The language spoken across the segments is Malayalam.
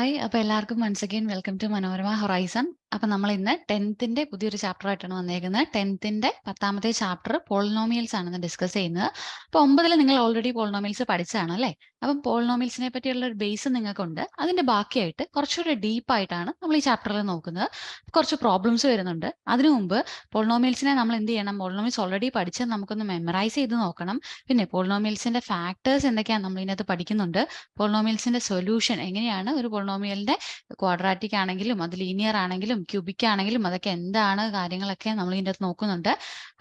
ഹായ്. അപ്പോൾ എല്ലാവർക്കും once again welcome to Manorama Horizon. അപ്പോൾ നമ്മൾ ഇന്ന് 10th പുതിയൊരു ചാപ്റ്റർ ആയിട്ടാണ് വന്നേക്കുന്നത്. 10th 10ാമത്തെ ചാപ്റ്റർ പോളിനോമിയൽസ് ആണെന്ന് ഡിസ്കസ് ചെയ്യുന്നത്. അപ്പോൾ 9 നിങ്ങൾ ഓൾറെഡി പോളിനോമിയൽസ് പഠിച്ചതാണ് അല്ലേ? അപ്പം പോളിനോമിയൽസിനെ പറ്റിയുള്ള ഒരു ബേസ് നിങ്ങൾക്കുണ്ട്. അതിന്റെ ബാക്കിയായിട്ട് കുറച്ചുകൂടി ഡീപ്പായിട്ടാണ് നമ്മൾ ഈ ചാപ്റ്ററിൽ നോക്കുന്നത്. കുറച്ച് പ്രോബ്ലംസ് വരുന്നുണ്ട്. അതിനു മുമ്പ് പോളിനോമിയൽസിനെ നമ്മൾ എന്ത് ചെയ്യണം? പോളിനോമിയൽസ് ഓൾറെഡി പഠിച്ച് നമുക്കൊന്ന് മെമ്മറൈസ് ചെയ്ത് നോക്കണം. പിന്നെ പോളിനോമിയൽസിന്റെ ഫാക്ടേഴ്സ് എന്തൊക്കെയാണ് നമ്മൾ ഇതിനകത്ത് പഠിക്കുന്നുണ്ട്. പോളിനോമിയൽസിന്റെ സൊല്യൂഷൻ എങ്ങനെയാണ് ഒരു പോളിനോമിയലിന്റെ ക്വാഡ്രാറ്റിക് ആണെങ്കിലും അത് ലീനിയർ ആണെങ്കിലും ക്യൂബിക് ആണെങ്കിലും അതൊക്കെ എന്താണ് കാര്യങ്ങളൊക്കെ നമ്മൾ ഇതിൻ്റെ അകത്ത് നോക്കുന്നുണ്ട്.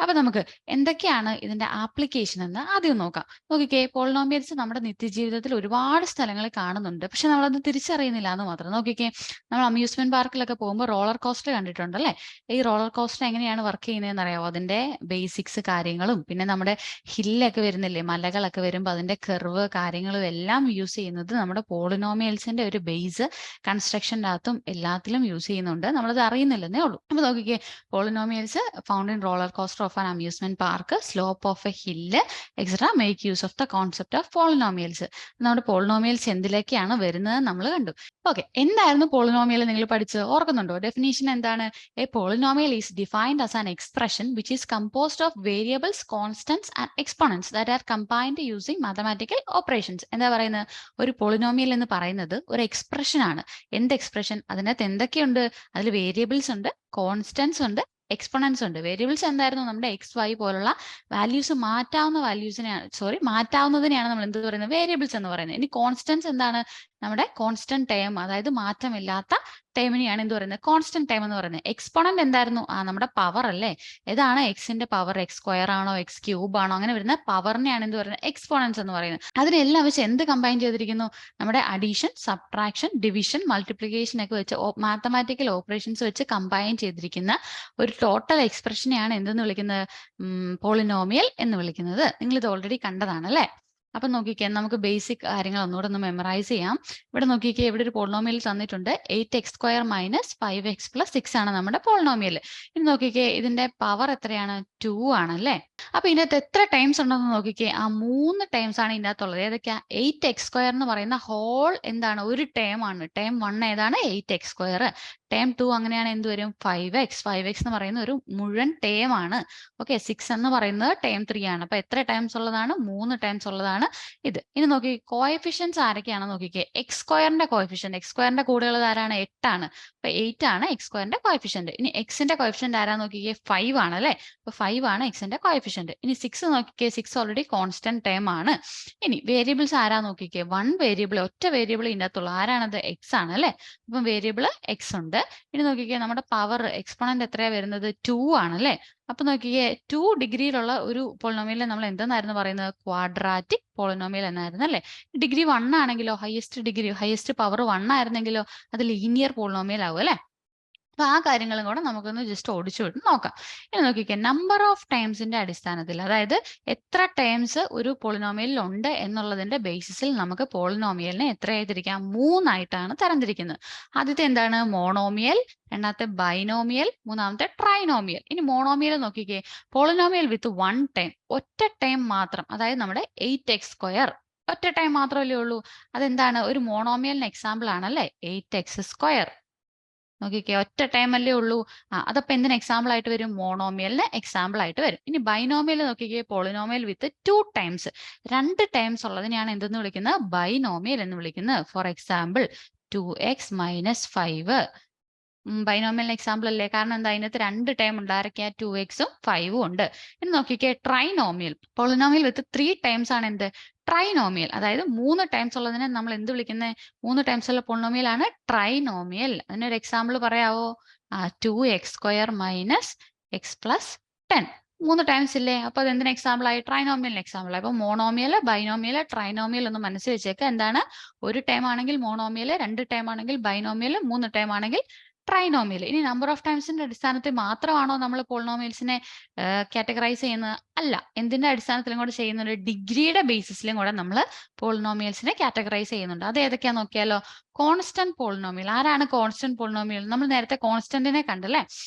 അപ്പൊ നമുക്ക് എന്തൊക്കെയാണ് ഇതിന്റെ ആപ്ലിക്കേഷൻ എന്ന് ആദ്യം നോക്കാം. നോക്കിക്കേ, പോളിനോമിയൽസ് നമ്മുടെ നിത്യജീവിതത്തിൽ ഒരുപാട് സ്ഥലങ്ങളിൽ കാണുന്നുണ്ട്. പക്ഷെ നമ്മളത് തിരിച്ചറിയുന്നില്ല എന്ന് മാത്രം. നോക്കിക്കേ, നമ്മൾ അമ്യൂസ്മെന്റ് പാർക്കിലൊക്കെ പോകുമ്പോൾ റോളർ കോസ്റ്റർ കണ്ടിട്ടുണ്ടല്ലേ? ഈ റോളർ കോസ്റ്റർ എങ്ങനെയാണ് വർക്ക് ചെയ്യുന്നതെന്ന് അറിയാമോ? അതിന്റെ ബേസിക്സ് കാര്യങ്ങളും പിന്നെ നമ്മുടെ ഹില്ലൊക്കെ വരുന്നില്ലേ, മലകളൊക്കെ വരുമ്പോൾ അതിന്റെ കെർവ് കാര്യങ്ങളും എല്ലാം യൂസ് ചെയ്യുന്നത് നമ്മുടെ പോളിനോമിയൽസിന്റെ ഒരു ബേസ് കൺസ്ട്രക്ഷൻ്റെ അകത്തും എല്ലാത്തിലും യൂസ് ചെയ്യുന്നുണ്ട്. നമ്മളത് അറിയുന്നില്ലെന്നേ ഉള്ളൂ. അപ്പൊ നോക്കിക്കേ, polynomials found in roller coaster of an amusement park, slope of A hill etcetera make use of the concept of polynomials. നമ്മുടെ പോളിനോമിയൽസ് എന്തിലേക്കാണ് വരുന്നത് നമ്മൾ കണ്ടു. ഓക്കെ, എന്തായിരുന്നു പോളിനോമിയൽ നിങ്ങൾ പഠിച്ച് ഓർക്കുന്നുണ്ടോ? ഡെഫിനേഷൻ എന്താണ്? A polynomial is defined as an expression which is composed of variables, constants and exponents that are combined using mathematical operations. എന്താ പറയുന്നത്? ഒരു പോളിനോമിയൽ എന്ന് പറയുന്നത് ഒരു എക്സ്പ്രഷൻ ആണ്. എന്ത് എക്സ്പ്രഷൻ? അതിനകത്ത് എന്തൊക്കെയുണ്ട്? അതിൽ വേരിയബിൾസ് ഉണ്ട്, കോൺസ്റ്റന്റ്സ് ഉണ്ട്, എക്സ്പോണൻസ് ഉണ്ട്. വേരിയബിൾസ് എന്തായിരുന്നു? നമ്മുടെ എക്സ് വൈ പോലുള്ള വാല്യൂസ് മാറ്റാവുന്നതിനെയാണ് നമ്മൾ എന്ത് പറയുന്നത്? വേരിയബിൾസ് എന്ന് പറയുന്നത്. ഇനി കോൺസ്റ്റന്റ്സ് എന്താണ്? നമ്മുടെ കോൺസ്റ്റന്റ് ടേം, അതായത് മാറ്റമില്ലാത്ത ടേമിനെയാണ് എന്ത് പറയുന്നത്? കോൺസ്റ്റന്റ് ടേം എന്ന് പറയുന്നത്. എക്സ്പോണന്റ് എന്തായിരുന്നു? നമ്മുടെ പവർ അല്ലേ? ഏതാണ്? എക്സിന്റെ പവർ എക്സ് സ്ക്വയർ ആണോ എക്സ് ക്യൂബ് ആണോ അങ്ങനെ വരുന്ന പവറിനെയാണ് എന്ത് പറയുന്നത്? എക്സ്പോണൻസ് എന്ന് പറയുന്നത്. അതിനെല്ലാം വെച്ച് എന്ത് കമ്പൈൻ ചെയ്തിരിക്കുന്നു? നമ്മുടെ അഡീഷൻ, സബ്ട്രാക്ഷൻ, ഡിവിഷൻ, മൾട്ടിപ്ലിക്കേഷൻ ഒക്കെ വെച്ച് മാത്തമാറ്റിക്കൽ ഓപ്പറേഷൻസ് വെച്ച് കമ്പൈൻ ചെയ്തിരിക്കുന്ന ഒരു ടോട്ടൽ എക്സ്പ്രഷനെയാണ് എന്തെന്ന് വിളിക്കുന്നത്? പോളിനോമിയൽ എന്ന് വിളിക്കുന്നത്. നിങ്ങൾ ഇത് ഓൾറെഡി കണ്ടതാണ് അല്ലേ? അപ്പൊ നോക്കിക്കേ, നമുക്ക് ബേസിക് കാര്യങ്ങൾ ഒന്നുകൂടെ ഒന്ന് മെമ്മറൈസ് ചെയ്യാം. ഇവിടെ നോക്കിക്കേ, ഇവിടെ ഒരു പോളിനോമിയൽ തന്നിട്ടുണ്ട്. 8x² - 5x + 6 ആണ് നമ്മുടെ പോളിനോമിയൽ. ഇനി നോക്കിക്കേ, ഇതിന്റെ പവർ എത്രയാണ്? 2 ആണല്ലേ? അപ്പൊ ഇതിനകത്ത് എത്ര ടൈംസ് ഉണ്ടെന്ന് നോക്കിക്കേ. 3 ടൈംസ് ആണ് ഇതിൻ്റെ അകത്തുള്ളത്. ഏതൊക്കെയാ? 8x² എന്ന് പറയുന്ന ഹോൾ എന്താണ്? ഒരു ടേം ആണ്. ടേം 1 ഏതാണ്? 8x². ടേം 2 അങ്ങനെയാണ് എന്ത് വരും? 5x. 5x എന്ന് പറയുന്ന ഒരു മുഴുവൻ ടേം ആണ്. ഓക്കെ, 6 എന്ന് പറയുന്നത് ടേം 3 ആണ്. അപ്പൊ എത്ര ടൈംസ് ഉള്ളതാണ്? 3 ടൈംസ് ഉള്ളതാണ് ഇത്. ഇനി നോക്കി, കോഎഫിഷ്യൻസ് ആരൊക്കെയാണ് നോക്കിക്കേ. x² കോഎഫിഷ്യന്റ്, x² കൂടെയുള്ളത് ആരാണ്? 8 ആണ്. അപ്പൊ 8 ആണ് x² കോഎഫിഷ്യന്റ്. ഇനി എക്സിന്റെ കോഎഫിഷ്യന്റ് ആരാ നോക്കിക്കേ? 5 ആണ് അല്ലെ? അപ്പൊ 5 ആണ് എക്സിന്റെ കോഎഫിഷ്യന്റ്. ഇനി 6 നോക്കിക്കേ, 6 ഓൾറെഡി കോൺസ്റ്റന്റ് ടേം ആണ്. ഇനി വേരിയബിൾസ് ആരാ നോക്കിക്കേ? 1 വേരിയബിൾ, ഒറ്റ വേരിയബിൾ ഇതിനകത്തുള്ളൂ. ആരാണത്? എക്സ് ആണ് അല്ലെ? അപ്പം വേരിയബിൾ എക്സ് ഉണ്ട്. ഇനി നോക്കിക്കേ, നമ്മുടെ പവർ എക്സ്പോണന്റ് എത്രയാ വരുന്നത്? 2 ആണ് അല്ലെ? അപ്പൊ നോക്കിക്കേ, 2 ഡിഗ്രിയിലുള്ള ഒരു പോളിനോമിയലിനെ നമ്മൾ എന്തെന്നായിരുന്നു പറയുന്നത്? ക്വാഡ്രാറ്റിക് പോളിനോമിയൽ എന്നായിരുന്നു അല്ലെ? ഡിഗ്രി 1 ആണെങ്കിലോ, ഹയസ്റ്റ് പവർ 1 ആയിരുന്നെങ്കിലോ അത് ലീനിയർ പോളിനോമിയൽ ആവും അല്ലെ? അപ്പൊ ആ കാര്യങ്ങളും കൂടെ നമുക്കൊന്ന് ജസ്റ്റ് ഓടിച്ചു വിട്ട് നോക്കാം. ഇനി നോക്കിക്കേ, നമ്പർ ഓഫ് ടൈംസിന്റെ അടിസ്ഥാനത്തിൽ, അതായത് എത്ര ടൈംസ് ഒരു പോളിനോമിയലിൽ ഉണ്ട് എന്നുള്ളതിന്റെ ബേസിസിൽ നമുക്ക് പോളിനോമിയലിനെ എത്രയായി തിരിക്കാം? 3 ആയിട്ടാണ് തരംതിരിക്കുന്നത്. ആദ്യത്തെ എന്താണ്? മോണോമിയൽ, രണ്ടാമത്തെ ബൈനോമിയൽ, മൂന്നാമത്തെ ട്രൈനോമിയൽ. ഇനി മോണോമിയൽ നോക്കിക്കേ, പോളിനോമിയൽ വിത്ത് 1 ടൈം, ഒറ്റ ടൈം മാത്രം, അതായത് നമ്മുടെ 8x². ഒറ്റ ടൈം മാത്രമല്ലേ ഉള്ളൂ. അതെന്താണ്? ഒരു മോണോമിയലിന് എക്സാമ്പിൾ ആണല്ലേ 8x². നോക്കിക്കേ, ഒറ്റ ടൈം അല്ലേ ഉള്ളൂ. അതപ്പോ എന്തിന് എക്സാമ്പിൾ ആയിട്ട് വരും? മോണോമിയലിന് എക്സാമ്പിൾ ആയിട്ട് വരും. ഇനി ബൈനോമിയൽ നോക്കിക്കേ, പോളിനോമിയൽ വിത്ത് 2 ടൈംസ്, 2 ടൈംസ് ഉള്ളതിനെയാണ് എന്തെന്ന് വിളിക്കുന്നത്? ബൈനോമിയൽ എന്ന് വിളിക്കുന്നത്. For example 2x - 5. ബൈനോമിയലിന് എക്സാമ്പിൾ അല്ലേ? കാരണം എന്താ? അതിനകത്ത് 2 ടൈം ഉണ്ട്. ആരൊക്കെയാ? 2x ഉം 5ഉം ഉണ്ട്. ഇനി നോക്കിക്കേ, ട്രൈനോമിയൽ, പോളിനോമിയൽ വിത്ത് 3 ടൈംസ് ആണ് എന്ത്? ട്രൈനോമിയൽ. അതായത് 3 ടൈംസ് ഉള്ളതിനെ നമ്മൾ എന്ത് വിളിക്കുന്നത്? 3 ടൈംസ് ഉള്ള പോളിനോമിയൽ ആണ് ട്രൈനോമിയൽ. അതിനൊരു എക്സാമ്പിൾ പറയാവോ? 2x² - x + 10. 3 ടൈംസ് ഇല്ലേ? അപ്പൊ അത് എന്തിന് എക്സാമ്പിൾ ആയി? ട്രൈനോമിയലിന് എക്സാമ്പിൾ ആയി. അപ്പൊ മോണോമിയൽ, ബൈനോമിയൽ, ട്രൈനോമിയൽ ഒന്ന് മനസ്സിൽ വെച്ചേക്ക്. എന്താണ്? ഒരു ടൈം ആണെങ്കിൽ മോണോമിയൽ, 2 ടൈം ആണെങ്കിൽ ബൈനോമിയൽ, 3 ടൈം ആണെങ്കിൽ ട്രൈനോമിയൽ. ഇനി നമ്പർ ഓഫ് ടൈംസിന്റെ അടിസ്ഥാനത്തിൽ മാത്രമാണോ നമ്മൾ പോളിനോമിയൽസിനെ കാറ്റഗറൈസ് ചെയ്യുന്നത്? അല്ല. എന്തിന്റെ അടിസ്ഥാനത്തിലും കൂടെ ചെയ്യുന്നുണ്ട്? ഡിഗ്രിയുടെ ബേസിസിലും കൂടെ നമ്മൾ പോളിനോമിയൽസിനെ കാറ്റഗറൈസ് ചെയ്യുന്നുണ്ട്. അത് ഏതൊക്കെയാ നോക്കിയാലോ? Constant polynomial. ആരാണ് കോൺസ്റ്റന്റ് പോളിനോമിയൽ? നമ്മൾ നേരത്തെ കോൺസ്റ്റന്റിനെ കണ്ടല്ലേ?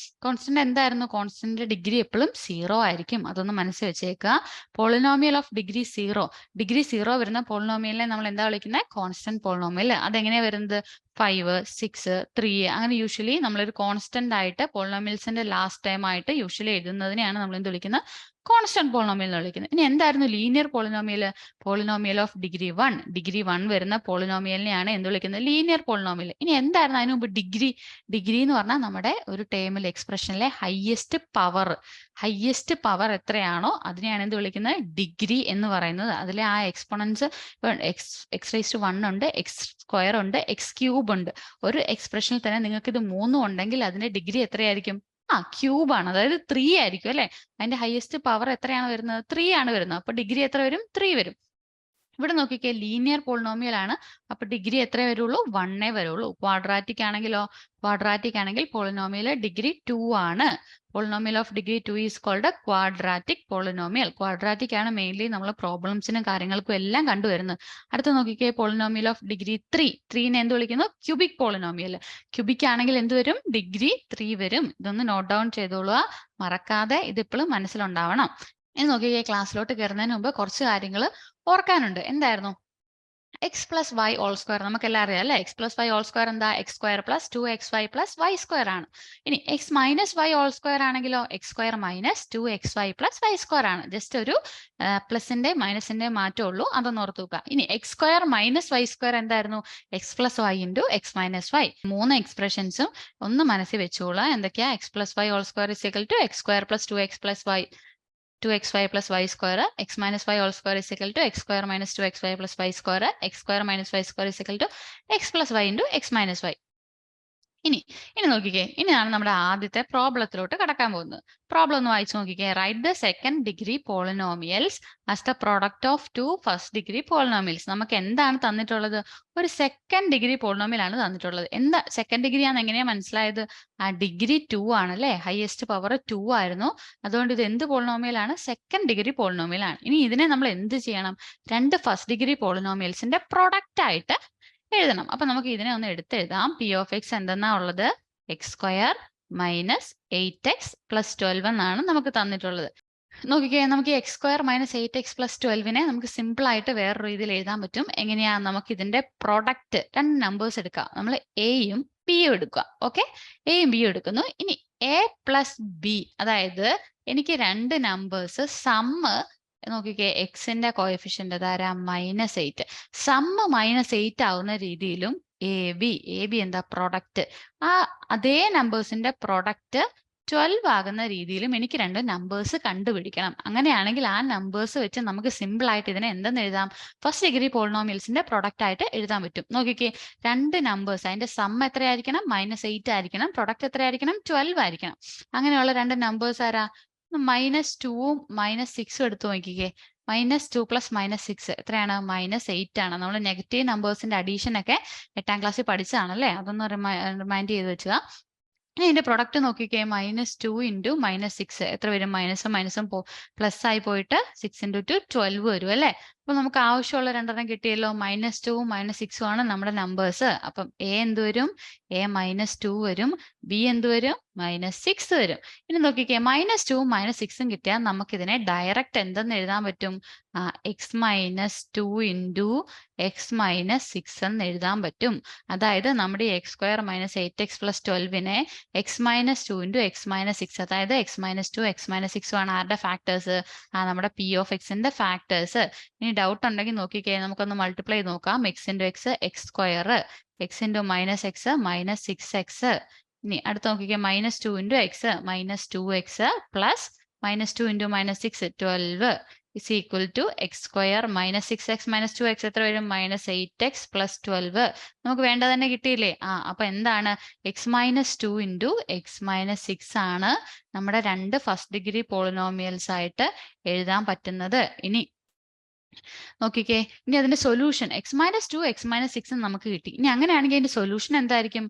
കോൺസ്റ്റന്റ് എന്തായിരുന്നു? കോൺസ്റ്റന്റ് ഡിഗ്രി എപ്പോഴും 0 ആയിരിക്കും. അതൊന്ന് മനസ്സിൽ വെച്ചേക്കുക. പോളിനോമിയൽ ഓഫ് ഡിഗ്രി 0, ഡിഗ്രി 0 വരുന്ന പോളിനോമിയലിനെ നമ്മൾ എന്താ വിളിക്കുന്നത്? Constant polynomial. അതെങ്ങനെയാ വരുന്നത്? 5, 6, 3 അങ്ങനെ യൂഷ്വലി നമ്മളൊരു കോൺസ്റ്റന്റ് ആയിട്ട് പോളിനോമിയൽസിന്റെ ലാസ്റ്റ് ടൈം ആയിട്ട് യൂഷ്വലി എഴുതുന്നതിനെയാണ് നമ്മൾ എന്ത് വിളിക്കുന്നത്? കോൺസ്റ്റന്റ് പോളിനോമിയൽ എന്ന് വിളിക്കുന്നത്. ഇനി എന്തായിരുന്നു linear polynomial? Polynomial of degree 1. Degree 1 വരുന്ന പോളിനോമിയലിനെയാണ് എന്ത് വിളിക്കുന്നത്? Linear polynomial. ഇനി എന്തായിരുന്നു അതിന് മുമ്പ് ഡിഗ്രി? ഡിഗ്രി എന്ന് പറഞ്ഞാൽ നമ്മുടെ ഒരു ടേമിൽ എക്സ്പ്രഷനിലെ ഹയസ്റ്റ് പവർ എത്രയാണോ അതിനെയാണ് എന്ത് വിളിക്കുന്നത്? ഡിഗ്രി എന്ന് പറയുന്നത്. അതിലെ ആ എക്സ്പോണൻസ് എക്സ് റേസ് ടു 1 ഉണ്ട്, എക്സ് സ്ക്വയർ ഉണ്ട്, എക്സ് ക്യൂബ് ഉണ്ട്. ഒരു എക്സ്പ്രഷനിൽ തന്നെ നിങ്ങൾക്ക് ഇത് മൂന്നും ഉണ്ടെങ്കിൽ അതിന്റെ ഡിഗ്രി എത്രയായിരിക്കും? ക്യൂബ് ആണ്, അതായത് 3 ആയിരിക്കും അല്ലെ. അതിന്റെ ഹയസ്റ്റ് പവർ എത്രയാണ് വരുന്നത്? 3 ആണ് വരുന്നത്. അപ്പൊ ഡിഗ്രി എത്ര വരും? 3 വരും. ഇവിടെ നോക്കിക്കേ, ലീനിയർ പോളിനോമിയൽ ആണ്. അപ്പൊ ഡിഗ്രി എത്ര വരുള്ളൂ? 1 വരുള്ളൂ. ക്വാഡ്രാറ്റിക് ആണെങ്കിൽ പോളിനോമിയൽ ഡിഗ്രി 2 ആണ്. Polynomial of degree 2 is called quadratic polynomial. Quadratic ആണ് മെയിൻലി നമ്മൾ പ്രോബ്ലംസിനും കാര്യങ്ങൾക്കും എല്ലാം കണ്ടുവരുന്നത്. അടുത്ത നോക്കിക്കേ, പോളിനോമിയൽ ഓഫ് ഡിഗ്രി 3നെ എന്ത് വിളിക്കുന്നു? Cubic polynomial. ക്യൂബിക് ആണെങ്കിൽ എന്ത് വരും? ഡിഗ്രി 3 വരും. ഇതൊന്ന് നോട്ട് ഡൗൺ ചെയ്തോളുക, മറക്കാതെ. ഇതിപ്പോഴും മനസ്സിലുണ്ടാവണം. ഇനി നോക്കിക്കേ, ക്ലാസ്സിലോട്ട് കയറുന്നതിന് മുമ്പ് കുറച്ച് കാര്യങ്ങൾ ഓർക്കാനുണ്ട്. എന്തായിരുന്നു? X plus y whole square നമുക്കെല്ലാം അറിയാം അല്ലെ. X plus y whole square എന്താ? X square plus 2xy plus y square ആണ്. ഇനി x minus y whole square ആണെങ്കിലോ? X square minus 2xy plus y square ആണ്. ജസ്റ്റ് ഒരു പ്ലസിന്റെ മൈനസിന്റെ മാറ്റം ഉള്ളൂ, അതൊന്ന് ഓർത്ത് വെക്കുക. ഇനി x square minus y square എന്തായിരുന്നു? X plus y into x minus y. 3 എക്സ്പ്രഷൻസും ഒന്ന് മനസ്സിൽ വെച്ചോളാം. എന്തൊക്കെയാ? X plus y whole square is equal to x square plus 2x plus y 2xy plus y square, x minus y all square is equal to x square minus 2xy plus y square, x square minus y square is equal to x plus y into x minus y. ഇനി നോക്കിക്കേ, ഇനിയാണ് നമ്മുടെ ആദ്യത്തെ പ്രോബ്ലത്തിലോട്ട് കടക്കാൻ പോകുന്നത്. പ്രോബ്ലം ഒന്ന് വായിച്ചു നോക്കിക്കേ. Write the second degree polynomials as the product of 2 first degree polynomials. നമുക്ക് എന്താണ് തന്നിട്ടുള്ളത്? ഒരു സെക്കൻഡ് ഡിഗ്രി പോളിനോമിയൽ ആണ് തന്നിട്ടുള്ളത്. എന്താ സെക്കൻഡ് ഡിഗ്രി ആണെന്ന് എങ്ങനെയാ മനസ്സിലായത്? ഡിഗ്രി 2 ആണല്ലേ, ഹയസ്റ്റ് പവർ 2 ആയിരുന്നു. അതുകൊണ്ട് ഇത് എന്ത് പോളിനോമിയൽ ആണ്? സെക്കൻഡ് ഡിഗ്രി പോളിനോമിയൽ ആണ്. ഇനി ഇതിനെ നമ്മൾ എന്ത് ചെയ്യണം? 2 ഫസ്റ്റ് ഡിഗ്രി പോളിനോമിയൽസിന്റെ പ്രൊഡക്റ്റ് ആയിട്ട് എഴുതണം. അപ്പൊ നമുക്ക് ഇതിനെ ഒന്ന് എടുത്തെഴുതാം. പി ഓഫ് എക്സ് എന്തെന്നാ ഉള്ളത്? X square minus 8x plus 12 എന്നാണ് നമുക്ക് തന്നിട്ടുള്ളത്. നോക്കിക്കേ, നമുക്ക് ഈ X square minus 8x plus 12നെ നമുക്ക് സിമ്പിൾ ആയിട്ട് വേറൊരു രീതിയിൽ എഴുതാൻ പറ്റും. എങ്ങനെയാ? നമുക്ക് ഇതിന്റെ പ്രൊഡക്റ്റ് 2 നമ്പേഴ്സ് എടുക്കാം. നമ്മൾ എയും ബിയും എടുക്കുക. ഓക്കെ, എയും ബിയും എടുക്കുന്നു. ഇനി എ പ്ലസ് ബി, അതായത് എനിക്ക് 2 നമ്പേഴ്സ് സമ്മ് നോക്കിക്കേ, എക്സിന്റെ കോഎഫിഷ്യന്റ് അതാരാ? -8. സമ്മ് -8 ആവുന്ന രീതിയിലും എ ബി എന്താ? പ്രൊഡക്റ്റ്. അതേ നമ്പേഴ്സിന്റെ പ്രൊഡക്റ്റ് 12 ആകുന്ന രീതിയിലും എനിക്ക് 2 നമ്പേഴ്സ് കണ്ടുപിടിക്കണം. അങ്ങനെയാണെങ്കിൽ ആ നമ്പേഴ്സ് വെച്ച് നമുക്ക് സിമ്പിൾ ആയിട്ട് ഇതിനെ എന്തെന്ന് എഴുതാം? ഫസ്റ്റ് ഡിഗ്രി പോളിനോമിയൽസിന്റെ പ്രൊഡക്റ്റ് ആയിട്ട് എഴുതാൻ പറ്റും. നോക്കിക്കേ, 2 നമ്പേഴ്സ്, അതിന്റെ സമ്മ് എത്രയായിരിക്കണം? -8 ആയിരിക്കണം. പ്രൊഡക്റ്റ് എത്രയായിരിക്കണം? 12 ആയിരിക്കണം. അങ്ങനെയുള്ള 2 നമ്പേഴ്സ് ആരാ? -2ഉം -6ഉം എടുത്തു നോക്കിക്കേ. -2 പ്ലസ് -6 എത്രയാണ്? -8 ആണ്. നമ്മൾ നെഗറ്റീവ് നമ്പേഴ്സിന്റെ അഡീഷൻ ഒക്കെ 8ാം ക്ലാസ്സിൽ പഠിച്ചതാണല്ലേ, അതൊന്ന് റിമൈൻഡ് ചെയ്ത് വെക്കുക. ഇനി ഇതിന്റെ പ്രൊഡക്റ്റ് നോക്കിക്കേ, -2 ഇൻറ്റു -6 എത്ര വരും? മൈനസും പ്ലസ് ആയി പോയിട്ട് 6 ഇൻറ്റു 2 12 വരും അല്ലേ. അപ്പൊ നമുക്ക് ആവശ്യമുള്ള 2 കിട്ടിയല്ലോ. -2ഉം -6ഉം ആണ് നമ്മുടെ നമ്പേഴ്സ്. അപ്പം എ എന്ത് വരും? എ -2 വരും. ബി എന്ത് വരും? -6 വരും. ഇനി നോക്കിക്കേ, -2ഉം -6ഉം കിട്ടിയാൽ നമുക്കിതിനെ ഡയറക്റ്റ് എന്തെന്ന് എഴുതാൻ പറ്റും? x-2 ഇൻറ്റു x-6 എന്ന് എഴുതാൻ പറ്റും. അതായത് നമ്മുടെ ഈ X square minus 8x plus 12നെ x-2 ഇൻറ്റു x-6, അതായത് x-2 x-6 ആണ് ആരുടെ ഫാക്ടേഴ്സ്? നമ്മുടെ പി ഓഫ് എക്സിന്റെ ഫാക്ടേഴ്സ്. ഇനി ഡൗട്ട് ഉണ്ടെങ്കിൽ നോക്കിക്കേ, നമുക്കൊന്ന് മൾട്ടിപ്ലൈ നോക്കാം. x ഇൻറ്റു x സ്ക്വയർ, x ഇൻറ്റു -x -6x. ഇനി അടുത്ത് നോക്കിക്കേ, -2 into x -2x plus -2 into -6 12 is equal to x square minus 6x minus 2x എത്ര വരും? -8x plus 12. നമുക്ക് വേണ്ട തന്നെ കിട്ടിയില്ലേ? അപ്പൊ എന്താണ്? x-2 ഇൻറ്റു x-6 ആണ് നമ്മുടെ 2 ഫസ്റ്റ് ഡിഗ്രി പോളിനോമിയൽസ് ആയിട്ട് എഴുതാൻ പറ്റുന്നത്. ഇനി നോക്കിക്കേ, ഇനി അതിന്റെ സൊല്യൂഷൻ x-2 x-6 നമുക്ക് കിട്ടി. ഇനി അങ്ങനെയാണെങ്കിൽ അതിന്റെ സൊല്യൂഷൻ എന്തായിരിക്കും?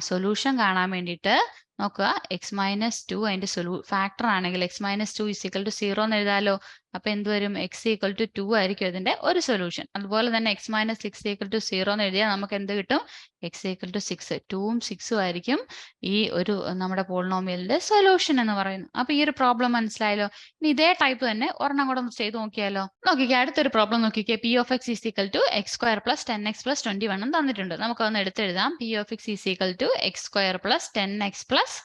സൊല്യൂഷൻ കാണാൻ വേണ്ടിയിട്ട് നോക്കുക, x-2 അതിന്റെ ഫാക്ടർ ആണെങ്കിൽ x-2 is equal to 0 എന്ന് എഴുതാലോ. അപ്പൊ എന്ത് വരും? എക്സ് ഈക്വൽ ടു 2 ആയിരിക്കും ഇതിന്റെ ഒരു സൊല്യൂഷൻ. അതുപോലെ തന്നെ എക്സ് മൈനസ് 6 ഈക്വൽ ടു 0 എന്ന് എഴുതിയാൽ നമുക്ക് എന്ത് കിട്ടും? X equal to 6. 2ഉം 6ഉം ആയിരിക്കും ഈ ഒരു നമ്മുടെ പോളിനോമിയലിന്റെ സൊല്യൂഷൻ എന്ന് പറയുന്നത്. അപ്പൊ ഈ ഒരു പ്രോബ്ലം മനസ്സിലായല്ലോ. ഇനി ഇതേ ടൈപ്പ് തന്നെ ഒരെണ്ണം കൂടെ ഒന്ന് ചെയ്ത് നോക്കിയാലോ? നോക്കിക്കേ, അടുത്തൊരു പ്രോബ്ലം നോക്കിക്കേ. P of x is equal to x square plus 10x plus 21 തന്നിട്ടുണ്ട്. നമുക്കൊന്ന് എടുത്തെഴുതാം. P of x is equal to x square plus 10x plus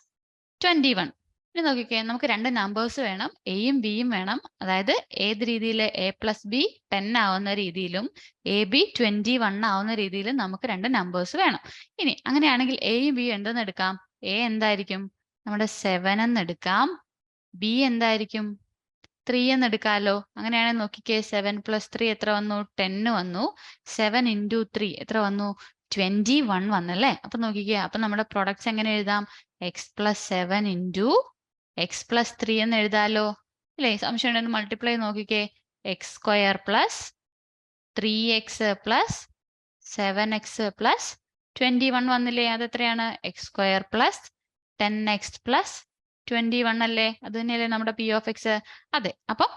21. ഇനി നോക്കിക്കേ, നമുക്ക് രണ്ട് നമ്പേഴ്സ് വേണം, എയും ബിയും വേണം. അതായത് ഏത് രീതിയിൽ? എ പ്ലസ് ബി 10 ആവുന്ന രീതിയിലും എ ബി 21 ആവുന്ന രീതിയിലും നമുക്ക് രണ്ട് നമ്പേഴ്സ് വേണം. ഇനി അങ്ങനെയാണെങ്കിൽ എയും ബിയും എന്തെന്ന് എടുക്കാം? എ എന്തായിരിക്കും? നമ്മുടെ 7 എന്ന് എടുക്കാം. ബി എന്തായിരിക്കും? 3 എന്ന് എടുക്കാമല്ലോ. അങ്ങനെയാണെങ്കിൽ നോക്കിക്കേ, 7 പ്ലസ് 3 എത്ര വന്നു? 10 വന്നു. 7 ഇൻറ്റു 3 എത്ര വന്നു? 21 വന്നല്ലേ? അപ്പൊ നോക്കിക്കേ, അപ്പൊ നമ്മുടെ പ്രൊഡക്ട്സ് എങ്ങനെ എഴുതാം? X plus 7 into x plus 3 എന്ന് എഴുതാലോ അല്ലേ? സംശയം ഉണ്ടെന്ന് മൾട്ടിപ്ലൈ നോക്കിക്കേ. X square plus 3x plus 7x plus 21 വന്നില്ലേ? അത് എത്രയാണ്? X square plus 10x plus 21 അല്ലേ? അത് തന്നെയല്ലേ നമ്മുടെ പി ഓഫ് എക്സ്? അതെ. അപ്പൊ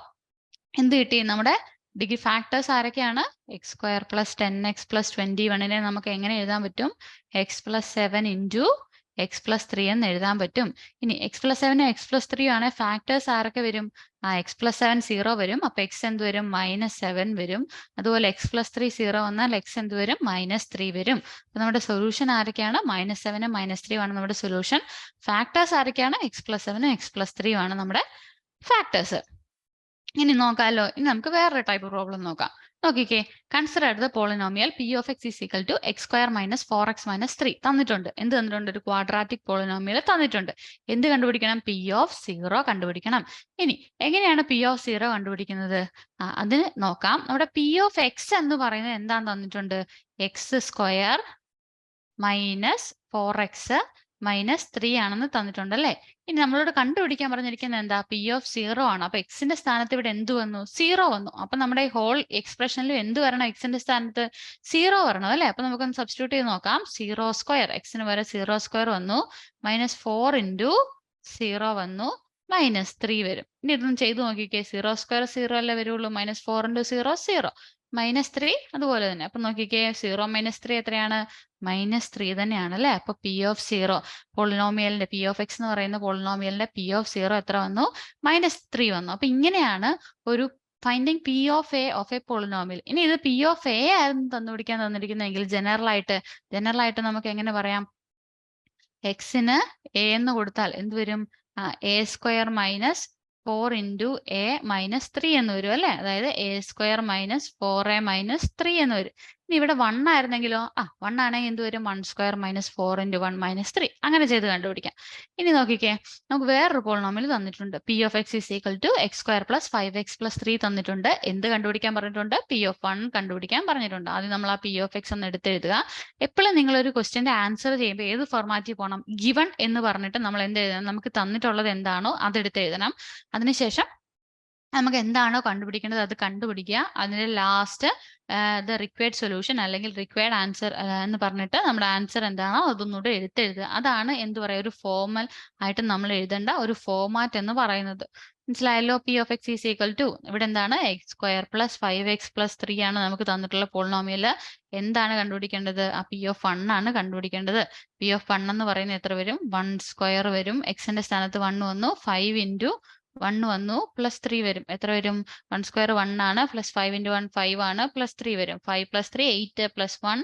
എന്ത് കിട്ടി? നമ്മുടെ ഡിഗ്രി ഫാക്ടേഴ്സ് ആരൊക്കെയാണ്? X square plus 10x plus 21നെ നമുക്ക് എങ്ങനെ എഴുതാൻ പറ്റും? X plus 7 into x plus 3 എന്ന് എഴുതാൻ പറ്റും. ഇനി എക്സ് പ്ലസ് 7 എക്സ് പ്ലസ് 3 ആണ്. ഫാക്ടേഴ്സ് ആരൊക്കെ വരും? എക്സ് പ്ലസ് 7 0 വരും. അപ്പൊ എക്സ് എന്ത് വരും? -7 വരും. അതുപോലെ എക്സ് പ്ലസ് 3 0 വന്നാൽ എക്സ് എന്ത് വരും? -3 വരും. അപ്പൊ നമ്മുടെ സൊല്യൂഷൻ ആരൊക്കെയാണ്? -7 -3 ആണ് നമ്മുടെ സൊല്യൂഷൻ. ഫാക്ടേഴ്സ് ആരൊക്കെയാണ്? എക്സ് പ്ലസ് 7 എക്സ് പ്ലസ് 3 ആണ് നമ്മുടെ ഫാക്ടേഴ്സ്. ഇനി നോക്കാമല്ലോ. ഇനി നമുക്ക് വേറൊരു ടൈപ്പ് പ്രോബ്ലം നോക്കാം. നോക്കിക്കേ, consider the polynomial p of x is equal to x square minus 4x minus 3 തന്നിട്ടുണ്ട്. എന്ത് തന്നിട്ടുണ്ട്? ഒരു ക്വാഡ്രാറ്റിക് പോളിനോമിയൽ തന്നിട്ടുണ്ട്. എന്ത് കണ്ടുപിടിക്കണം? പി ഓഫ് 0 കണ്ടുപിടിക്കണം. ഇനി എങ്ങനെയാണ് പി ഓഫ് 0 കണ്ടുപിടിക്കുന്നത്? അതിന് നോക്കാം. നമ്മുടെ പി ഓഫ് എക്സ് എന്ന് പറയുന്നത് എന്താന്ന് തന്നിട്ടുണ്ട്? X square minus 4x minus 3 ആണെന്ന് തന്നിട്ടുണ്ട് അല്ലേ? ഇനി നമ്മളോട് കണ്ടുപിടിക്കാൻ പറഞ്ഞിരിക്കുന്നത് എന്താ? പി ഓഫ് 0 ആണ്. അപ്പൊ എക്സിന്റെ സ്ഥാനത്ത് ഇവിടെ എന്ത് വന്നു? 0 വന്നു. അപ്പൊ നമ്മുടെ ഹോൾ എക്സ്പ്രഷനിൽ എന്ത് വരണം? എക്സിന്റെ സ്ഥാനത്ത് 0 വരണം അല്ലേ? അപ്പൊ നമുക്കൊന്ന് സബ്സ്റ്റിറ്റ്യൂട്ട് ചെയ്ത് നോക്കാം. 0 സ്ക്വയർ, എക്സിന് വരെ 0 സ്ക്വയർ വന്നു. -4 ഇൻറ്റു 0 വന്നു. -3 വരും. ഇനി ഇതൊന്ന് ചെയ്ത് നോക്കിക്കേ. 0 സ്ക്വയർ 0 അല്ലേ വരുള്ളൂ. -4 ഇൻറ്റു 0 0. -3 അതുപോലെ തന്നെ. അപ്പൊ നോക്കിക്കേ, 0 - 3 എത്രയാണ്? -3 തന്നെയാണ് അല്ലേ? അപ്പൊ പി ഓഫ് 0 പോളിനോമിയലിന്റെ പി ഓഫ് എക്സ് എന്ന് പറയുന്ന പോളിനോമിയലിന്റെ പി ഓഫ് 0 എത്ര വന്നു? -3 വന്നു. അപ്പൊ ഇങ്ങനെയാണ് ഒരു finding P of A polynomial. ഇനി ഇത് പി ഓഫ് എ ആയിരുന്നു കണ്ടുപിടിക്കാൻ തന്നിരിക്കുന്നതെങ്കിൽ ജനറൽ ആയിട്ട് നമുക്ക് എങ്ങനെ പറയാം? എക്സിന് എ എന്ന് കൊടുത്താൽ എന്ത് വരും? A square minus 4 into A minus 3 എന്ന് വരും അല്ലേ? അതായത് A square minus 4a minus 3 എന്ന് വരും. ഇനി ഇവിടെ 1 ആയിരുന്നെങ്കിലോ? 1 ആണെങ്കിൽ എന്ത് വരും? 1 സ്ക്വയർ മൈനസ് 4 ഇൻറ്റു 1 മൈനസ് 3. അങ്ങനെ ചെയ്ത് കണ്ടുപിടിക്കാം. ഇനി നോക്കിക്കേ, നമുക്ക് വേറൊരു പോളിനോമിയൽ തന്നിട്ടുണ്ട്. P of x is equal to x square plus 5x plus 3 തന്നിട്ടുണ്ട്. എന്ത് കണ്ടുപിടിക്കാൻ പറഞ്ഞിട്ടുണ്ട്? പി ഓഫ് 1 കണ്ടുപിടിക്കാൻ പറഞ്ഞിട്ടുണ്ട്. ആദ്യം നമ്മൾ ആ പി ഓഫ് എക്സ് ഒന്ന് എടുത്തെഴുതുക. എപ്പോഴും നിങ്ങൾ ഒരു ക്വസ്റ്റ്യന്റെ ആൻസർ ചെയ്യുമ്പോൾ ഏത് ഫോർമാറ്റിൽ പോകണം? ഗിവൺ എന്ന് പറഞ്ഞിട്ട് നമ്മൾ എന്ത് എഴുതണം? നമുക്ക് തന്നിട്ടുള്ളത് എന്താണോ അതെടുത്ത് എഴുതണം. അതിനുശേഷം നമുക്ക് എന്താണോ കണ്ടുപിടിക്കേണ്ടത് അത് കണ്ടുപിടിക്കുക. അതിന്റെ ലാസ്റ്റ് ദ റിക്വയർഡ് സൊല്യൂഷൻ അല്ലെങ്കിൽ റിക്വയർഡ് ആൻസർ എന്ന് പറഞ്ഞിട്ട് നമ്മുടെ ആൻസർ എന്താണോ അതൊന്നുകൂടെ എടുത്തെഴുതുക. അതാണ് എന്ത് പറയുക, ഒരു ഫോർമൽ ആയിട്ട് നമ്മൾ എഴുതേണ്ട ഒരു ഫോർമാറ്റ് എന്ന് പറയുന്നത്. മനസ്സിലായല്ലോ? P of x is equal to ഇവിടെ എന്താണ്? X square plus 5x plus 3 ആണ് നമുക്ക് തന്നിട്ടുള്ള പോളിനോമിയൽ. എന്താണ് കണ്ടുപിടിക്കേണ്ടത്? പി ഓഫ് 1 ആണ് കണ്ടുപിടിക്കേണ്ടത്. പി ഓഫ് 1 എന്ന് പറയുന്നത് എത്ര വരും? 1 സ്ക്വയർ വരും. എക്സിന്റെ സ്ഥാനത്ത് 1 വന്നു. 5 ഇൻറ്റു 1 വന്നു പ്ലസ് 3 വരും. എത്ര വരും? 1 സ്ക്വയർ 1 ആണ്. പ്ലസ് 5 ഇൻറ്റു 1 5 ആണ്. പ്ലസ് 3 വരും. 5 പ്ലസ് 3 8 പ്ലസ് 1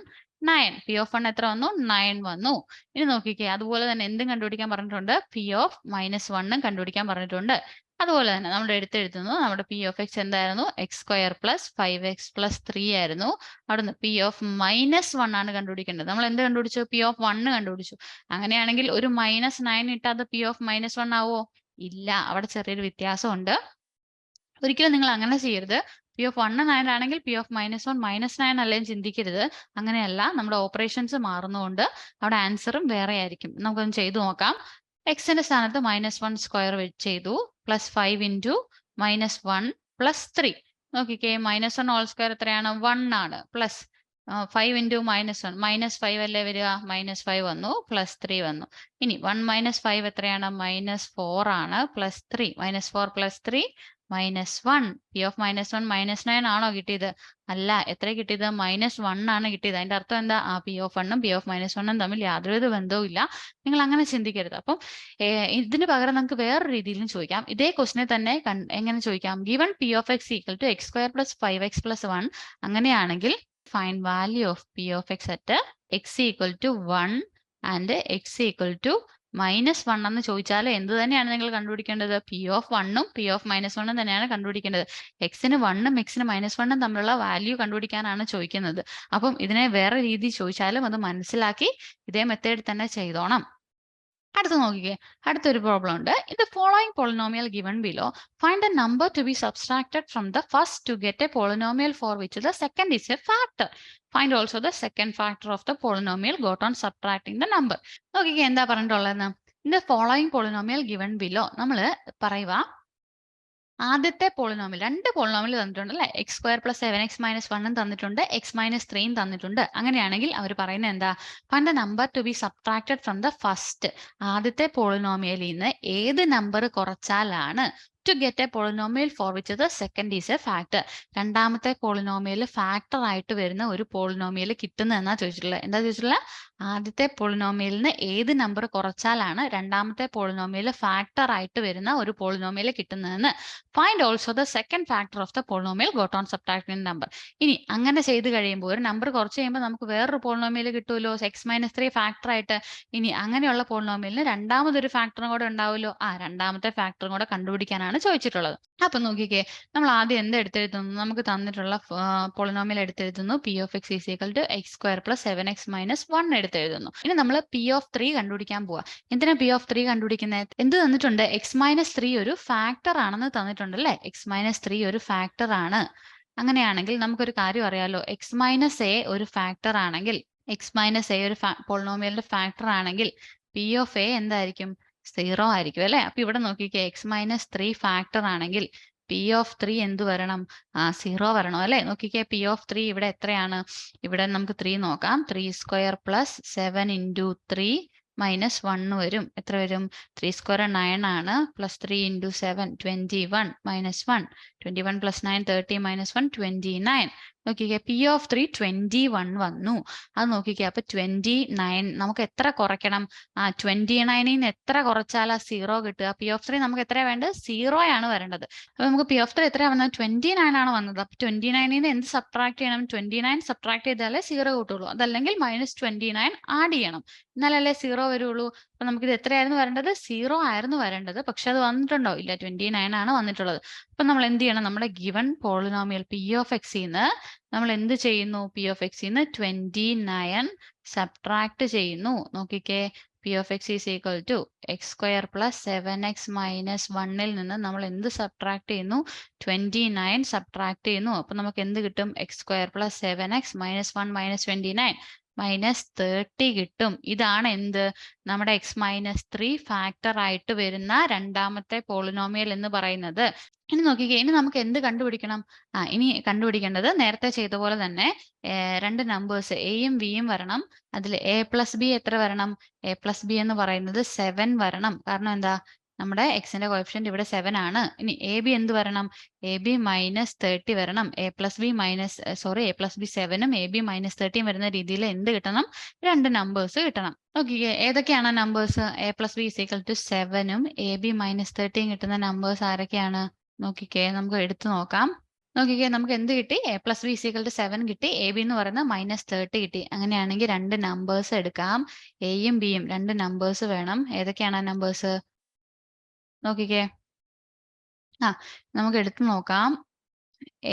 9. പി ഓഫ് 1 എത്ര വന്നു? 9 വന്നു. ഇനി നോക്കിക്കേ, അതുപോലെ തന്നെ എന്തും കണ്ടുപിടിക്കാൻ പറഞ്ഞിട്ടുണ്ട്? പി ഓഫ് -1 കണ്ടുപിടിക്കാൻ പറഞ്ഞിട്ടുണ്ട്. അതുപോലെ തന്നെ നമ്മൾ എടുത്തെഴുതുന്നു. നമ്മുടെ പി ഓഫ് എക്സ് എന്തായിരുന്നു? X square plus 5x plus 3 ആയിരുന്നു. അവിടുന്ന് പി ഓഫ് -1 ആണ് കണ്ടുപിടിക്കേണ്ടത്. നമ്മൾ എന്ത് കണ്ടുപിടിച്ചു? പി ഓഫ് 1 കണ്ടുപിടിച്ചു. അങ്ങനെയാണെങ്കിൽ ഒരു -9 ഇട്ടാൽ അത് പി ഓഫ് -1 ആവോ? ഇല്ല, അവിടെ ചെറിയൊരു വ്യത്യാസമുണ്ട്. ഒരിക്കലും നിങ്ങൾ അങ്ങനെ ചെയ്യരുത്. പി ഓഫ് 1 9 ആണെങ്കിൽ പി ഓഫ് -1 -9 അല്ലേന്ന് ചിന്തിക്കരുത്. അങ്ങനെയല്ല, നമ്മുടെ ഓപ്പറേഷൻസ് മാറുന്നതുകൊണ്ട് അവിടെ ആൻസറും വേറെ ആയിരിക്കും. നമുക്കൊന്ന് ചെയ്തു നോക്കാം. എക്സിന്റെ സ്ഥാനത്ത് -1 സ്ക്വയർ ചെയ്തു. Plus 5 into -1 plus 3. നോക്കിക്കേ, -1 ഹോൾ സ്ക്വയർ എത്രയാണ്? 1 ആണ്. പ്ലസ് 5 ഇൻറ്റു -1 -5 അല്ലേ വരിക? -5 വന്നു. പ്ലസ് 3 വന്നു. ഇനി 1 - 5 എത്രയാണ്? -4 ആണ്. Plus 3 -4 plus 3 -1. P of -1 -9 ആണോ കിട്ടിയത്? അല്ല. എത്ര കിട്ടിയത്? -1 ആണ് കിട്ടിയത്. അതിന്റെ അർത്ഥം എന്താ? P of 1 ഉം P of -1 തമ്മിൽ യാതൊരു ബന്ധവും ഇല്ല. നിങ്ങൾ അങ്ങനെ ചിന്തിക്കരുത്. അപ്പം ഇതിന് പകരം നമുക്ക് വേറൊരു രീതിയിലും ചോദിക്കാം. ഇതേ ക്വസ്റ്റിനെ തന്നെ എങ്ങനെ ചോദിക്കാം? Given P of x equal to x² + 5x + 1. അങ്ങനെയാണെങ്കിൽ find value of P of x at x equal to 1 and x equal to -1 എന്ന് ചോദിച്ചാൽ എന്ത് തന്നെയാണ് നിങ്ങൾ കണ്ടുപിടിക്കേണ്ടത്? P of 1 ഉം P of -1 തന്നെയാണ് കണ്ടുപിടിക്കേണ്ടത്. എക്സിന് 1 ഉം എക്സിന് -1 തമ്മിലുള്ള വാല്യൂ കണ്ടുപിടിക്കാനാണ് ചോദിക്കുന്നത്. അപ്പം ഇതിനെ വേറെ രീതി ചോദിച്ചാലും അത് മനസ്സിലാക്കി ഇതേ മെത്തേഡ് തന്നെ ചെയ്തോണം. അടുത്ത നോക്കിക്കേ. അടുത്തൊരു പ്രോബ്ലം ഉണ്ട്. In the following polynomial given below find the number to be subtracted from the first to get a polynomial for which the second is a factor. Find also the second factor of the polynomial got on subtracting the number. നോക്കിക്കേ എന്താ പറഞ്ഞിട്ടുള്ളതെന്ന്. In the following polynomial given below നമ്മൾ പറയുക ആദ്യത്തെ പോളിനോമിയൽ, രണ്ട് പോളിനോമിയൽ തന്നിട്ടുണ്ട് അല്ലെ. x² + 7x - 1 തന്നിട്ടുണ്ട്, x - 3 തന്നിട്ടുണ്ട്. അങ്ങനെയാണെങ്കിൽ അവർ പറയുന്നത് എന്താ? Find the number to be subtracted from the first. ആദ്യത്തെ പോളിനോമിയലിൽ നിന്ന് ഏത് നമ്പർ കുറച്ചാലാണ് to get a polynomial for which the second is a factor. രണ്ടാമത്തെ പോളിനോമിയൽ ഫാക്ടർ ആയിട്ട് വരുന്ന ഒരു പോളിനോമിയൽ കിട്ടുന്നത് എന്നാ ചോദിച്ചിട്ടുള്ളത്. എന്താ ചോദിച്ചിട്ടുള്ളത്? ആദ്യത്തെ പോളിനോമിയലിന് ഏത് നമ്പർ കുറച്ചാലാണ് രണ്ടാമത്തെ പോളിനോമിയൽ ഫാക്ടർ ആയിട്ട് വരുന്ന ഒരു പോളിനോമിയൽ കിട്ടുന്നതെന്ന്. Find also the second factor of the polynomial got on subtracting number. ഇനി അങ്ങനെ ചെയ്ത് കഴിയുമ്പോൾ ഒരു നമ്പർ കുറച്ച് കഴിയുമ്പോൾ നമുക്ക് വേറൊരു പോളിനോമിയൽ കിട്ടുമല്ലോ, x - 3 ഫാക്ടർ ആയിട്ട്. ഇനി അങ്ങനെയുള്ള പോളിനോമിയലിന് രണ്ടാമതൊരു ഫാക്ടറും കൂടെ ഉണ്ടാവുമല്ലോ. രണ്ടാമത്തെ ഫാക്ടറും കൂടെ കണ്ടുപിടിക്കാനാണ് ചോദിച്ചിട്ടുള്ളത്. അപ്പൊ നോക്കിക്കേ, നമ്മൾ ആദ്യം എന്ത് എടുത്തെഴുതുന്നു? നമുക്ക് തന്നിട്ടുള്ള polynomial എടുത്തെഴുതുന്നു. P of x is equal to x² + 7x - 1 എടുത്തെഴുതുന്നു. ഇനി നമ്മൾ P of 3 കണ്ടുപിടിക്കാൻ പോവാ. എന്തിനാ P of 3 കണ്ടുപിടിക്കുന്നത്? എന്ത് തന്നിട്ടുണ്ട്? x - 3 ഒരു ഫാക്ടർ ആണെന്ന് തന്നിട്ടുണ്ട് അല്ലേ. x - 3 ഒരു ഫാക്ടർ ആണ്. അങ്ങനെയാണെങ്കിൽ നമുക്കൊരു കാര്യം അറിയാലോ, x - a ഒരു ഫാക്ടർ ആണെങ്കിൽ, x - a ഒരു പോളിനോമിയലിന്റെ ഫാക്ടർ ആണെങ്കിൽ P of a എന്തായിരിക്കും? 0 ആയിരിക്കും അല്ലെ. അപ്പൊ ഇവിടെ നോക്കിക്കേ, x - 3 ഫാക്ടർ ആണെങ്കിൽ P of 3 എന്ത് വരണം? 0 വരണം അല്ലെ. നോക്കിക്കേ, P of 3 ഇവിടെ എത്രയാണ്? ഇവിടെ നമുക്ക് 3 നോക്കാം. 3² + 7 × 3 - 1 വരും. എത്ര വരും? 3² 9 ആണ്. +3 × 7 21 - 1. 21 + 9 30 - 1 29. നോക്കിക്കേ, P of 3 21 വന്നു. അത് നോക്കിക്കേ, അപ്പൊ 29 നമുക്ക് എത്ര കുറയ്ക്കണം? 29ൽ നിന്ന് എത്ര കുറച്ചാലാ 0 കിട്ടുക? P of 3 നമുക്ക് എത്രയാണ് വേണ്ടത്? 0 ആണ് വരേണ്ടത്. അപ്പൊ നമുക്ക് P of 3 എത്രയാണ് വന്നത്? 29 ആണ് വന്നത്. അപ്പൊ 29ൽ നിന്ന് എന്ത് സബ്ട്രാക്ട് ചെയ്യണം? 29 സബ്ട്രാക്ട് ചെയ്താലേ 0 കിട്ടുള്ളൂ. അതല്ലെങ്കിൽ -29 ആഡ് ചെയ്യണം, എന്നാലല്ലേ 0 വരുള്ളൂ. അപ്പൊ നമുക്കിത് എത്രയായിരുന്നു വരേണ്ടത്? 0 ആയിരുന്നു വരേണ്ടത്. പക്ഷെ അത് വന്നിട്ടുണ്ടോ? ഇല്ല, 29 ആണ് വന്നിട്ടുള്ളത്. അപ്പൊ നമ്മൾ എന്ത് ചെയ്യണം? നമ്മുടെ given polynomial P of x ന്ന് നമ്മൾ എന്ത് ചെയ്യുന്നു? P of x ന്ന് 29 സബ്ട്രാക്ട് ചെയ്യുന്നു. നോക്കിക്കേ, P of x is equal to x² + 7x - 1ൽ നിന്ന് നമ്മൾ എന്ത് സബ്ട്രാക്ട് ചെയ്യുന്നു? 29 സബ്ട്രാക്ട് ചെയ്യുന്നു. അപ്പൊ നമുക്ക് എന്ത് കിട്ടും? x² + 7x - 1 - 29 -30 കിട്ടും. ഇതാണ് എന്ത്? നമ്മുടെ x - 3 ഫാക്ടർ ആയിട്ട് വരുന്ന രണ്ടാമത്തെ പോളിനോമിയൽ എന്ന് പറയുന്നത്. ഇനി നോക്കിക്കേ, ഇനി നമുക്ക് എന്ത് കണ്ടുപിടിക്കണം? ഇനി കണ്ടുപിടിക്കേണ്ടത് നേരത്തെ ചെയ്ത പോലെ തന്നെ രണ്ട് നമ്പേഴ്സ് എയും ബിയും വരണം. അതിൽ a + b എത്ര വരണം? a + b എന്ന് പറയുന്നത് 7 വരണം. കാരണം എന്താ? നമ്മുടെ എക്സിന്റെ കോഎഫിഷ്യന്റ് ഇവിടെ 7 ആണ്. ഇനി എ ബി എന്ത് വരണം? എ ബി -30 വരണം. a + b 7ഉം എ ബി -30 വരുന്ന രീതിയിൽ എന്ത് കിട്ടണം? രണ്ട് നമ്പേഴ്സ് കിട്ടണം. നോക്കിക്കേ, ഏതൊക്കെയാണ് നമ്പേഴ്സ്? a + b = 7ഉം എ ബി -30 കിട്ടുന്ന നമ്പേഴ്സ് ആരൊക്കെയാണ്? നോക്കിക്കേ, നമുക്ക് എടുത്തു നോക്കാം. നോക്കിക്കേ, നമുക്ക് എന്ത് കിട്ടി? a + b = 7 കിട്ടി. എ ബി എന്ന് പറയുന്നത് -30 കിട്ടി. അങ്ങനെയാണെങ്കിൽ രണ്ട് നമ്പേഴ്സ് എടുക്കാം. എയും ബിയും രണ്ട് നമ്പേഴ്സ് വേണം. ഏതൊക്കെയാണ് ആ നമ്പേഴ്സ്? നോക്കിക്കേ, നമുക്ക് എടുത്തു നോക്കാം.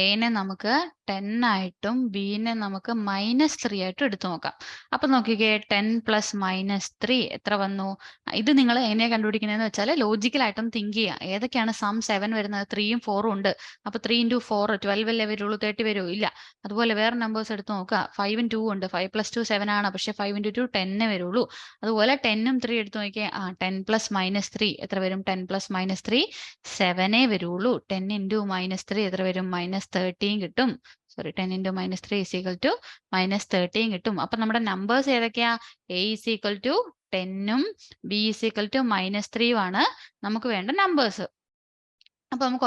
എനെ നമുക്ക് 10 ആയിട്ടും ബിനെ നമുക്ക് -3 ആയിട്ടും എടുത്തു നോക്കാം. അപ്പൊ നോക്കിക്കേ, 10 + -3 എത്ര വന്നു? ഇത് നിങ്ങൾ എങ്ങനെയാ കണ്ടുപിടിക്കുന്നതെന്ന് വെച്ചാൽ ലോജിക്കലായിട്ടും തിങ്ക് ചെയ്യുക. ഏതൊക്കെയാണ് സം 7 വരുന്നത്? 3ഉം 4ഉം ഉണ്ട്. അപ്പൊ 3 × 4 12 അല്ലേ വരുള്ളൂ, 30 വരുമോ? ഇല്ല. അതുപോലെ വേറെ നമ്പേഴ്സ് എടുത്ത് നോക്കുക. 5ഉം 2ഉം ഉണ്ട്. 5 + 2 7 ആണ്. പക്ഷെ 5 × 2 10 വരുള്ളൂ. അതുപോലെ 10ഉം 3 എടുത്ത് നോക്കിയേ. 10 + -3 എത്ര വരും? 10 + -3 7 വരുള്ളൂ. 10 × -3 എത്ര വരും? -13 കിട്ടും. സോറി, 10 × -3 = -13 കിട്ടും. അപ്പൊ നമ്മുടെ നമ്പേഴ്സ് ഏതൊക്കെയാ? a = 10ഉം b = -3ഉം ആണ് നമുക്ക് വേണ്ട നമ്പേഴ്സ്. അപ്പൊ നമുക്ക്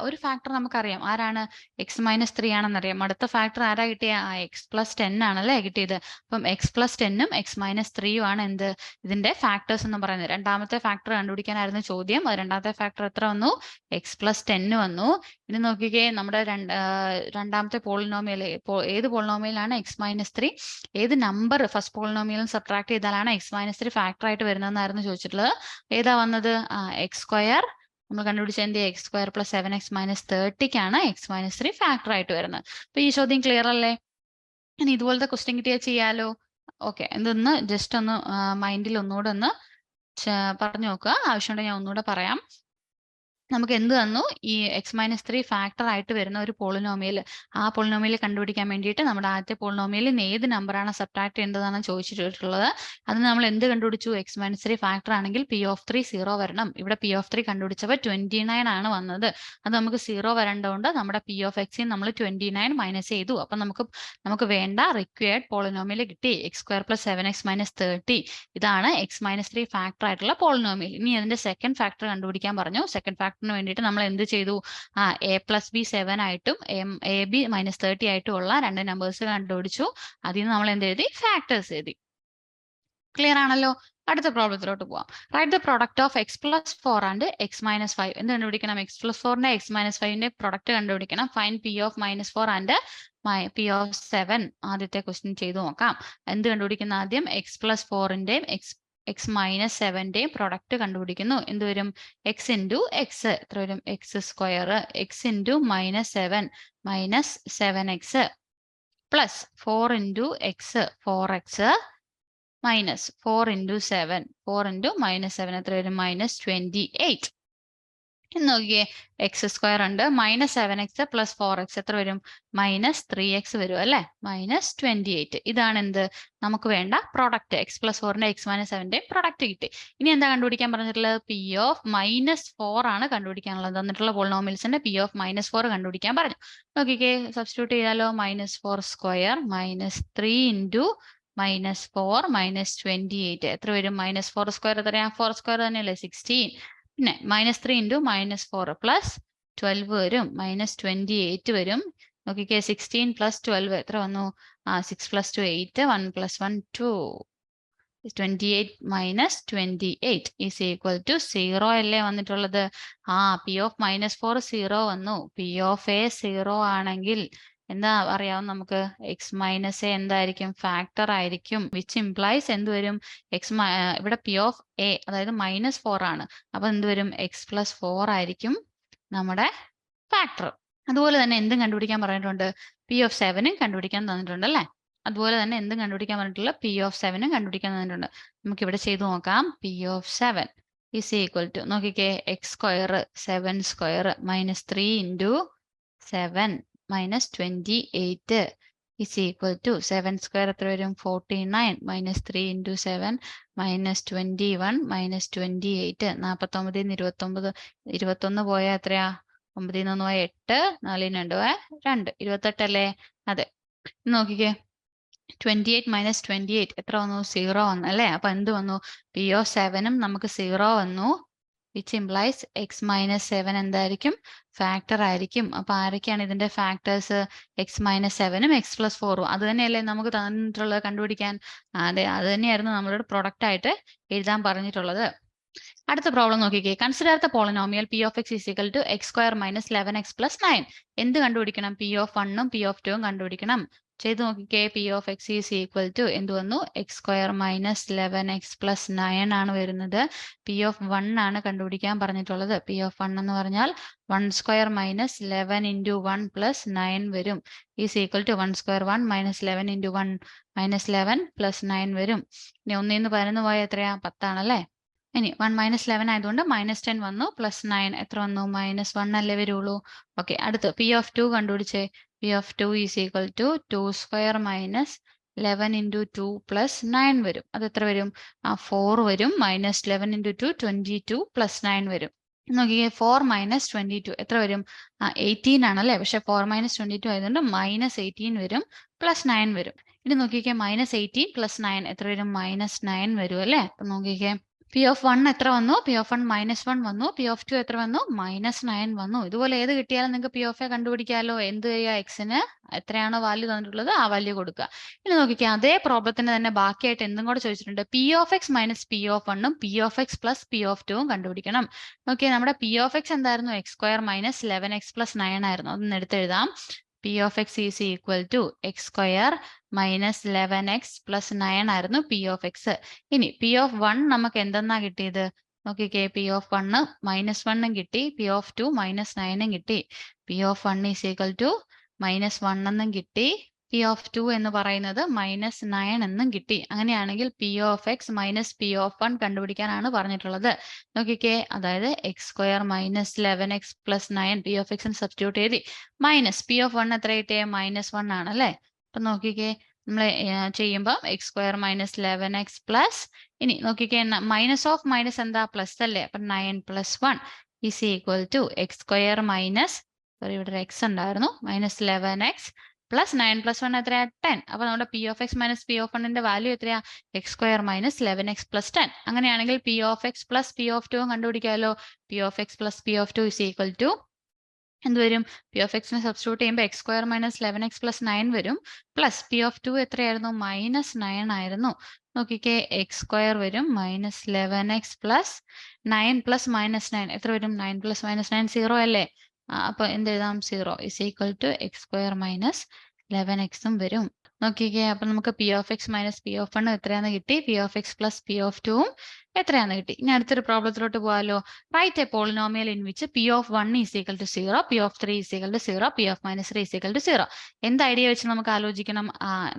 ഒരു ഫാക്ടർ നമുക്കറിയാം, ആരാണ്? x-3 ആണെന്നറിയാം. അടുത്ത ഫാക്ടർ ആരാ കിട്ടിയ? x+10 ആണല്ലേ കിട്ടിയത്. അപ്പം x+10ഉം x-3ഉം ആണ് എന്ത്? ഇതിന്റെ ഫാക്ടേഴ്സ് എന്ന് പറയുന്നത്. രണ്ടാമത്തെ ഫാക്ടർ കണ്ടുപിടിക്കാനായിരുന്നു ചോദ്യം. അത് രണ്ടാമത്തെ ഫാക്ടർ എത്ര വന്നു? x+10 വന്നു. ഇനി നോക്കിക്കേ, നമ്മുടെ രണ്ടാമത്തെ പോളിനോമിയൽ ഏത് പോളിനോമിയലാണ് x-3? ഏത് നമ്പർ ഫസ്റ്റ് പോളിനോമിയലും സബ്ട്രാക്ട് ചെയ്താലാണ് x-3 ഫാക്ടർ ആയിട്ട് വരുന്നതെന്നായിരുന്നു ചോദിച്ചിട്ടുള്ളത്. ഏതാ വന്നത്? x². നമ്മൾ കണ്ടുപിടിച്ചതിന്റെ x² + 7x - 30ക്കാണ് x-3 ഫാക്ടർ ആയിട്ട് വരുന്നത്. അപ്പൊ ഈ ചോദ്യം ക്ലിയർ അല്ലേ? ഇനി ഇതുപോലത്തെ ക്വസ്റ്റ്യൻ കിട്ടിയാൽ ചെയ്യാലോ. ഓക്കെ, ഇതൊന്ന് ജസ്റ്റ് ഒന്ന് മൈൻഡിൽ ഒന്നുകൂടെ ഒന്ന് പറഞ്ഞു നോക്കുക. ആവശ്യമുണ്ടെങ്കിൽ ഞാൻ ഒന്നുകൂടെ പറയാം. നമുക്ക് എന്ത് തന്നു? ഈ x-3 ഫാക്ടർ ആയിട്ട് വരുന്ന ഒരു പോളിനോമിയൽ. ആ പോളിനോമിയൽ കണ്ടുപിടിക്കാൻ വേണ്ടിയിട്ട് നമ്മുടെ ആദ്യത്തെ പോളിനോമിയലിൽ നിന്ന് ഏത് നമ്പറാണ് സബ്ട്രാക്ട് ചെയ്യേണ്ടതാണ് ചോദിച്ചിട്ടുള്ളത്. അതിന് നമ്മൾ എന്ത് കണ്ടുപിടിച്ചു? x-3 ഫാക്ടർ ആണെങ്കിൽ P(3) 0 വരണം. ഇവിടെ P(3) കണ്ടുപിടിച്ചപ്പോൾ 29 ആണ് വന്നത്. അത് നമുക്ക് 0 വരേണ്ടതുകൊണ്ട് നമ്മുടെ P(x) നമ്മൾ 29 മൈനസ് ചെയ്തു. അപ്പൊ നമുക്ക് വേണ്ട റിക്വയർഡ് പോളിനോമിയൽ കിട്ടി. x² + 7x - 30. ഇതാണ് x-3 ഫാക്ടർ ആയിട്ടുള്ള പോളിനോമിയൽ. ഇനി അതിന്റെ സെക്കൻഡ് ഫാക്ടർ കണ്ടുപിടിക്കാൻ പറഞ്ഞു. സെക്കൻഡ് ഫാക്ടറിന് വേണ്ടിയിട്ട് നമ്മൾ എന്ത് ചെയ്തു? a + b 7 ആയിട്ടും ab - 30 ആയിട്ടും ഉള്ള രണ്ട് നമ്പേഴ്സ് കണ്ടുപിടിച്ചു. അതിൽ നിന്ന് നമ്മൾ എന്ത് എഴുതി? ഫാക്ടേഴ്സ് എഴുതി. ക്ലിയർ ആണല്ലോ? അടുത്ത പ്രോബ്ലത്തിലോട്ട് പോവാം. Write the product of x+4 and x - 5. എന്ത് കണ്ടുപിടിക്കണം? x+4ന്റെ x - 5ന്റെ പ്രൊഡക്റ്റ് കണ്ടുപിടിക്കണം. Find P(-4) and P(7). ആദ്യത്തെ ക്വസ്റ്റ്യൻ ചെയ്തു നോക്കാം. എന്ത് കണ്ടുപിടിക്കുന്ന ആദ്യം? x+4ന്റെയും x - 7ന്റെയും പ്രൊഡക്റ്റ് കണ്ടുപിടിക്കുന്നു. എന്ത് വരും? x × x എത്ര വരും? x² x × -7 -7x plus 4 × x 4x minus 4 × 7 4 × -7 എത്ര വരും? -28. നോക്കിയേ, x² ഉണ്ട്, -7x + 4x എത്ര വരും? -3x വരും അല്ലേ? -28. ഇതാണ് എന്ത്? നമുക്ക് വേണ്ട പ്രൊഡക്റ്റ്. x+4ന്റെ x - 7ന്റെ പ്രൊഡക്റ്റ് കിട്ടി. ഇനി എന്താ കണ്ടുപിടിക്കാൻ പറഞ്ഞിട്ടുള്ളത്? P(-4) ആണ് കണ്ടുപിടിക്കാനുള്ളത്. തന്നിട്ടുള്ള പോളിനോമിയൽസിന്റെ P(-4) കണ്ടുപിടിക്കാൻ പറഞ്ഞു. നോക്കിക്കേ, സബ്സ്റ്റിറ്റ്യൂട്ട് ചെയ്താലോ. -4² -3 × -4 -28 എത്ര വരും? -4² എത്രയാ? 4² തന്നെയല്ലേ? 16. പിന്നെ -3 × -4 +12 വരും. -28 വരും. നോക്കിക്കേ, 16 + 12 എത്ര വന്നു? 6 + 2 8 1 + 1 2. 28 - 28 is equal to 0 അല്ലേ വന്നിട്ടുള്ളത്? P(-4) 0 വന്നു. P(a) 0 ആണെങ്കിൽ എന്താ അറിയാവും നമുക്ക്? x - a എന്തായിരിക്കും? ഫാക്ടർ ആയിരിക്കും. വിച്ച് ഇംപ്ലൈസ് എന്ത് വരും? ഇവിടെ P(a) അതായത് -4 ആണ്. അപ്പൊ എന്ത് വരും? x+4 ആയിരിക്കും നമ്മുടെ ഫാക്ടർ. അതുപോലെ തന്നെ എന്തും കണ്ടുപിടിക്കാൻ പറഞ്ഞിട്ടുണ്ട്? P(7) കണ്ടുപിടിക്കാൻ തന്നിട്ടുണ്ട് അല്ലേ? അതുപോലെ തന്നെ എന്തും കണ്ടുപിടിക്കാൻ പറഞ്ഞിട്ടുള്ള P(7) കണ്ടുപിടിക്കാൻ തന്നിട്ടുണ്ട്. നമുക്ക് ഇവിടെ ചെയ്തു നോക്കാം. P(7) is equal to നോക്കിക്കേ, x² 7² -3 × 7 -28 is equal to 7² എത്ര വരും? 49 -3 × 7 -21 -28 49 29 21 പോയാൽ എത്രയാ? 9 1 പോയാൽ 8 4 2 2 28 അല്ലേ? അതെ. നോക്കിക്കേ, 28 - 28 എത്ര വന്നു? 0 വന്നു അല്ലേ? അപ്പൊ എന്ത് വന്നു? P(7) നമുക്ക് 0 വന്നു. വിച്ച് ഇംപ്ലൈസ് x - 7 എന്തായിരിക്കും? ഫാക്ടർ ആയിരിക്കും. അപ്പൊ ആരൊക്കെയാണ് ഇതിന്റെ ഫാക്ടേഴ്സ്? x - 7ഉം x+4ഉം. അത് തന്നെയല്ലേ നമുക്ക് തന്നിട്ടുള്ളത് കണ്ടുപിടിക്കാൻ? അതെ, അത് തന്നെയായിരുന്നു നമ്മളോട് പ്രൊഡക്റ്റ് ആയിട്ട് എഴുതാൻ പറഞ്ഞിട്ടുള്ളത്. അടുത്ത പ്രോബ്ലം നോക്കിക്കേ. Consider the polynomial P(x) = x² - 11x + 9. എന്ത് കണ്ടുപിടിക്കണം? P(1) ഉം P(2) കണ്ടുപിടിക്കണം. ചെയ്ത് നോക്കിക്കേ. P(x) = എന്ത് വന്നു? x² - 11x + 9 ആണ് വരുന്നത്. P(1) ആണ് കണ്ടുപിടിക്കാൻ പറഞ്ഞിട്ടുള്ളത്. P(1) എന്ന് പറഞ്ഞാൽ 1² - 11 × 1 + 9 വരും. is equal to 1² 1 - 11 × 1 - 11 + 9 വരും. ഇനി 1 ന്ന് 11 പോയാൽ എത്രയാ? 10 ആണല്ലേ? ഇനി 1 - 11 ആയതുകൊണ്ട് -10 വന്നു, +9 എത്ര വന്നു? -1 അല്ലേ വരുള്ളൂ. ഓക്കെ, അടുത്ത് P(2) കണ്ടുപിടിച്ചേ. P(2) is equal to 2² - 11 × 2 + 9 വരും. അത് എത്ര വരും? 4 വരും. -11 × 2 22 + 9 വരും. നോക്കിയേ, 4 - 22 എത്ര വരും? 18 ആണല്ലേ? പക്ഷെ 4 - 22 ആയതുകൊണ്ട് -18 വരും, +9 വരും. ഇനി നോക്കിക്കേ, -18 + 9 എത്ര വരും? -9 വരും അല്ലേ? അപ്പൊ നോക്കിക്കേ, പി ഓഫ് വൺ എത്ര വന്നു? പി ഓഫ് വൺ -1 വന്നു. പി ഓഫ് ടു എത്ര വന്നു? -9 വന്നു. ഇതുപോലെ ഏത് കിട്ടിയാലും നിങ്ങൾക്ക് പി ഓഫ് എ കണ്ടുപിടിക്കാമല്ലോ. എന്ത് ചെയ്യുക? എക്സിന് എത്രയാണോ വാല്യൂ തന്നിട്ടുള്ളത് ആ വാല്യൂ കൊടുക്കുക. ഇനി നോക്കിക്കേ, അതേ പ്രോബ്ലത്തിന് തന്നെ ബാക്കിയായിട്ട് എന്തും കൂടെ ചോദിച്ചിട്ടുണ്ട്. P of x minus P of വണ്ണും P of x plus P of ടുവും കണ്ടുപിടിക്കണം. നോക്കിയേ, നമ്മുടെ പി ഓഫ് എക്സ് എന്തായിരുന്നു? x² - 11x + 9 ആയിരുന്നു. അതൊന്ന് എടുത്തെഴുതാം. P of x is equal to x² - 11x + 9 ആയിരുന്നു പി ഓഫ് എക്സ്. ഇനി പി ഓഫ് വൺ നമുക്ക് എന്തെന്നാ കിട്ടിയത്? നോക്കിക്കേ, പി ഓഫ് വണ്ണ് -1 കിട്ടി, പി ഓഫ് ടു -9 കിട്ടി. P of one is equal to -1 എന്നും കിട്ടി, പി ഓഫ് ടു എന്ന് പറയുന്നത് -9 എന്നും കിട്ടി. അങ്ങനെയാണെങ്കിൽ P of x minus P of one കണ്ടുപിടിക്കാനാണ് പറഞ്ഞിട്ടുള്ളത്. നോക്കിക്കേ, അതായത് x² - 11x + 9 പി ഓഫ് എക്സിന് സബ്സ്റ്റിറ്റ്യൂട്ട് ചെയ്തി, മൈനസ് പി ഓഫ് വൺ എത്ര കിട്ടിയേ? -1 ആണല്ലേ. അപ്പൊ നോക്കിക്കേ, നമ്മൾ ചെയ്യുമ്പോൾ x² - 11x പ്ലസ്, ഇനി നോക്കിക്കേ, മൈനസ് ഓഫ് മൈനസ് എന്താ? പ്ലസ് അല്ലേ. അപ്പൊ 9 + 1 is equal to x² minus, sorry ഇവിടെ എക്സ് ഉണ്ടായിരുന്നു, -11x പ്ലസ് 9 + 1 എത്രയാ? 10. അപ്പൊ നമ്മുടെ P of x minus P of വണ്ണിന്റെ വാല്യൂ എത്രയാ? x² - 11x + 10. അങ്ങനെയാണെങ്കിൽ P of x plus P of two കണ്ടുപിടിക്കാമല്ലോ. P of x plus P of two is equal to എന്ത് വരും? പി ഓഫ് എക്സിനെ സബ്സ്റ്റിറ്റ്യൂട്ട് ചെയ്യുമ്പോൾ x² - 11x + 9 വരും, പ്ലസ് പി ഓഫ് ടു എത്രയായിരുന്നു? -9 ആയിരുന്നു. നോക്കിക്കേ, x² വരും, -11x + 9 + -9 എത്ര വരും? 9 + -9 0 അല്ലേ. അപ്പൊ എന്ത് എഴുതാം? 0 is equal to x² - 11x വരും. നോക്കിക്കേ, അപ്പൊ നമുക്ക് P of x minus P of one എത്രയാന്ന് കിട്ടി, P of x plus P of ടുവും എത്രയാന്ന് കിട്ടി. ഇനി അടുത്തൊരു പ്രോബ്ലത്തിലോട്ട് പോകാമല്ലോ. Write a polynomial in which P of one is equal to 0, P of three is equal to 0, P of -3 is equal to 0. എന്ത് ഐഡിയ വെച്ച് നമുക്ക് ആലോചിക്കണം?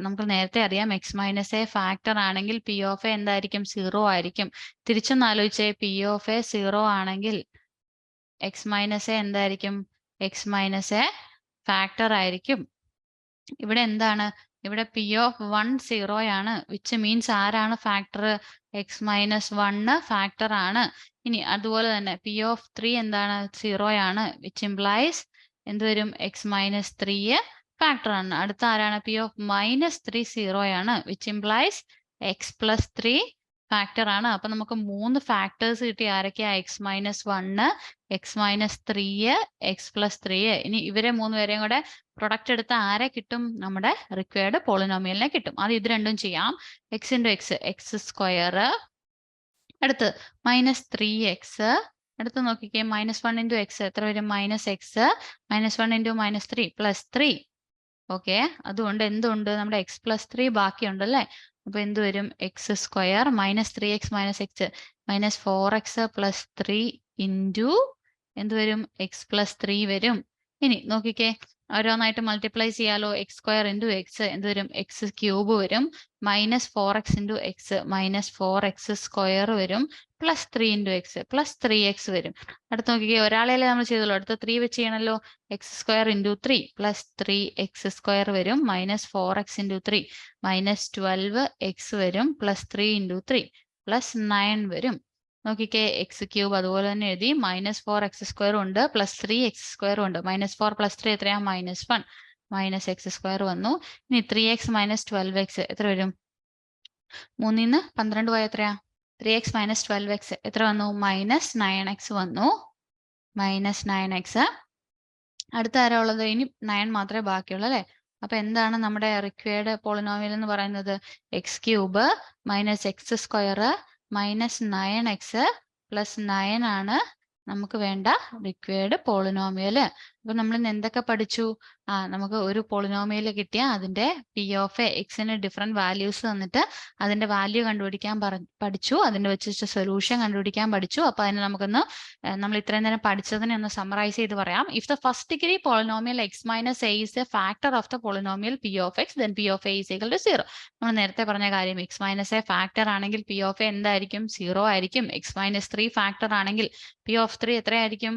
നമുക്ക് നേരത്തെ അറിയാം, എക്സ് മൈനസ് എ ഫാക്ടർ ആണെങ്കിൽ പി ഓഫ് എ എന്തായിരിക്കും? 0 ആയിരിക്കും. തിരിച്ചൊന്ന് ആലോചിച്ചേ, പി ഓഫ് എ 0 ആണെങ്കിൽ എക്സ് മൈനസ് എ എന്തായിരിക്കും? എക്സ് മൈനസ് എ ഫാക്ടർ ആയിരിക്കും. ഇവിടെ എന്താണ്? ഇവിടെ പി ഓഫ് വൺ 0 ആണ്, വിച്ച് മീൻസ് ആരാണ് ഫാക്ടർ? എക്സ് -1 ഫാക്ടർ ആണ്. ഇനി അതുപോലെ തന്നെ പി ഓഫ് ത്രീ എന്താണ്? 0 ആണ്, വിച്ച് ഇംപ്ലൈസ് എന്ത് വരും? എക്സ് -3 ഫാക്ടർ ആണ്. അടുത്ത ആരാണ്? പി ഓഫ് -3 0 ആണ്, which implies X plus 3 factor ആണ്. അപ്പൊ നമുക്ക് 3 ഫാക്ടേഴ്സ് കിട്ടി. ആരൊക്കെയാ? X -1, X -3, X plus 3. ഇനി ഇവരെ 3 പേരെയും കൂടെ പ്രൊഡക്റ്റ് എടുത്ത് ആരെ കിട്ടും? നമ്മുടെ റിക്വയർഡ് പോളിനോമിയലിനെ കിട്ടും. അത് ഇത് രണ്ടും ചെയ്യാം. എക്സ് ഇൻറ്റു എക്സ്, x², അടുത്ത് -3x, അടുത്ത് നോക്കിക്കേ, -1 ഇൻറ്റു എക്സ് എത്ര വരും? -x, -1 into -3 +3. ഓക്കെ, അതുകൊണ്ട് എന്തുണ്ട്? നമ്മുടെ എക്സ് പ്ലസ് 3 ബാക്കിയുണ്ടല്ലേ. അപ്പൊ എന്ത് വരും? x² - 3x - x -4x + 3 into എന്ത് വരും? എക്സ് പ്ലസ് 3 വരും. ഇനി നോക്കിക്കേ, ഓരോന്നായിട്ട് മൾട്ടിപ്ലൈ ചെയ്യാലോ. x² ഇൻറ്റു എക്സ് എന്ത് വരും? x³ വരും, -4x ഇൻറ്റു എക്സ് -4x² വരും, +3 ഇൻറ്റു എക്സ് +3x വരും. അടുത്ത് നോക്കിക്കേ, ഒരാളെയല്ലേ നമ്മൾ ചെയ്തോളൂ, അടുത്ത 3 വെച്ച് ചെയ്യണല്ലോ. x² ഇൻറ്റു 3 +3x² വരും, -4x ഇൻറ്റു 3 -12x വരും, +3 ഇൻറ്റു 3 +9 വരും. നോക്കിക്കേ, x³ അതുപോലെ തന്നെ എഴുതി, -4x² ഉണ്ട്, +3x² ഉണ്ട്. -4 + 3 എത്രയാ? -1 -x² വന്നു. ഇനി 3x - 12x എത്ര വരും? 3 ന്ന് 12 പോയ എത്രയാ? 3x - 12x എത്ര വന്നു? -9x വന്നു, -9x. അടുത്ത ആരാ ഉള്ളത്? ഇനി 9 മാത്രമേ ബാക്കിയുള്ളൂ അല്ലേ. അപ്പൊ എന്താണ് നമ്മുടെ റിക്വയർഡ് പോളിനോമിയൽ എന്ന് പറയുന്നത്? x³ -x² -9x + 9 ആണ് നമുക്ക് വേണ്ട റിക്വയർഡ് പോളിനോമിയൽ. അപ്പൊ നമ്മൾ ഇന്ന് എന്തൊക്കെ പഠിച്ചു? നമുക്ക് ഒരു പോളിനോമിയൽ കിട്ടിയ അതിന്റെ പി ഓഫ് എക്സിന് ഡിഫറെന്റ് വാല്യൂസ് തന്നിട്ട് അതിന്റെ വാല്യൂ കണ്ടുപിടിക്കാൻ പഠിച്ചു. അതിന്റെ വെച്ചിട്ട് സൊല്യൂഷൻ കണ്ടുപിടിക്കാൻ പഠിച്ചു. അപ്പൊ അതിന് നമുക്കൊന്ന് നമ്മൾ ഇത്രയും നേരം പഠിച്ചതിനെ ഒന്ന് സമ്മറൈസ് ചെയ്ത് പറയാം. If the first degree polynomial x - a is a factor of the polynomial p of x, then p of a is equal to 0. നമ്മൾ നേരത്തെ പറഞ്ഞ കാര്യം, x - a ഫാക്ടർ ആണെങ്കിൽ p of a എന്തായിരിക്കും? 0 ആയിരിക്കും. x -3 ഫാക്ടർ ആണെങ്കിൽ p of 3 എത്രയായിരിക്കും?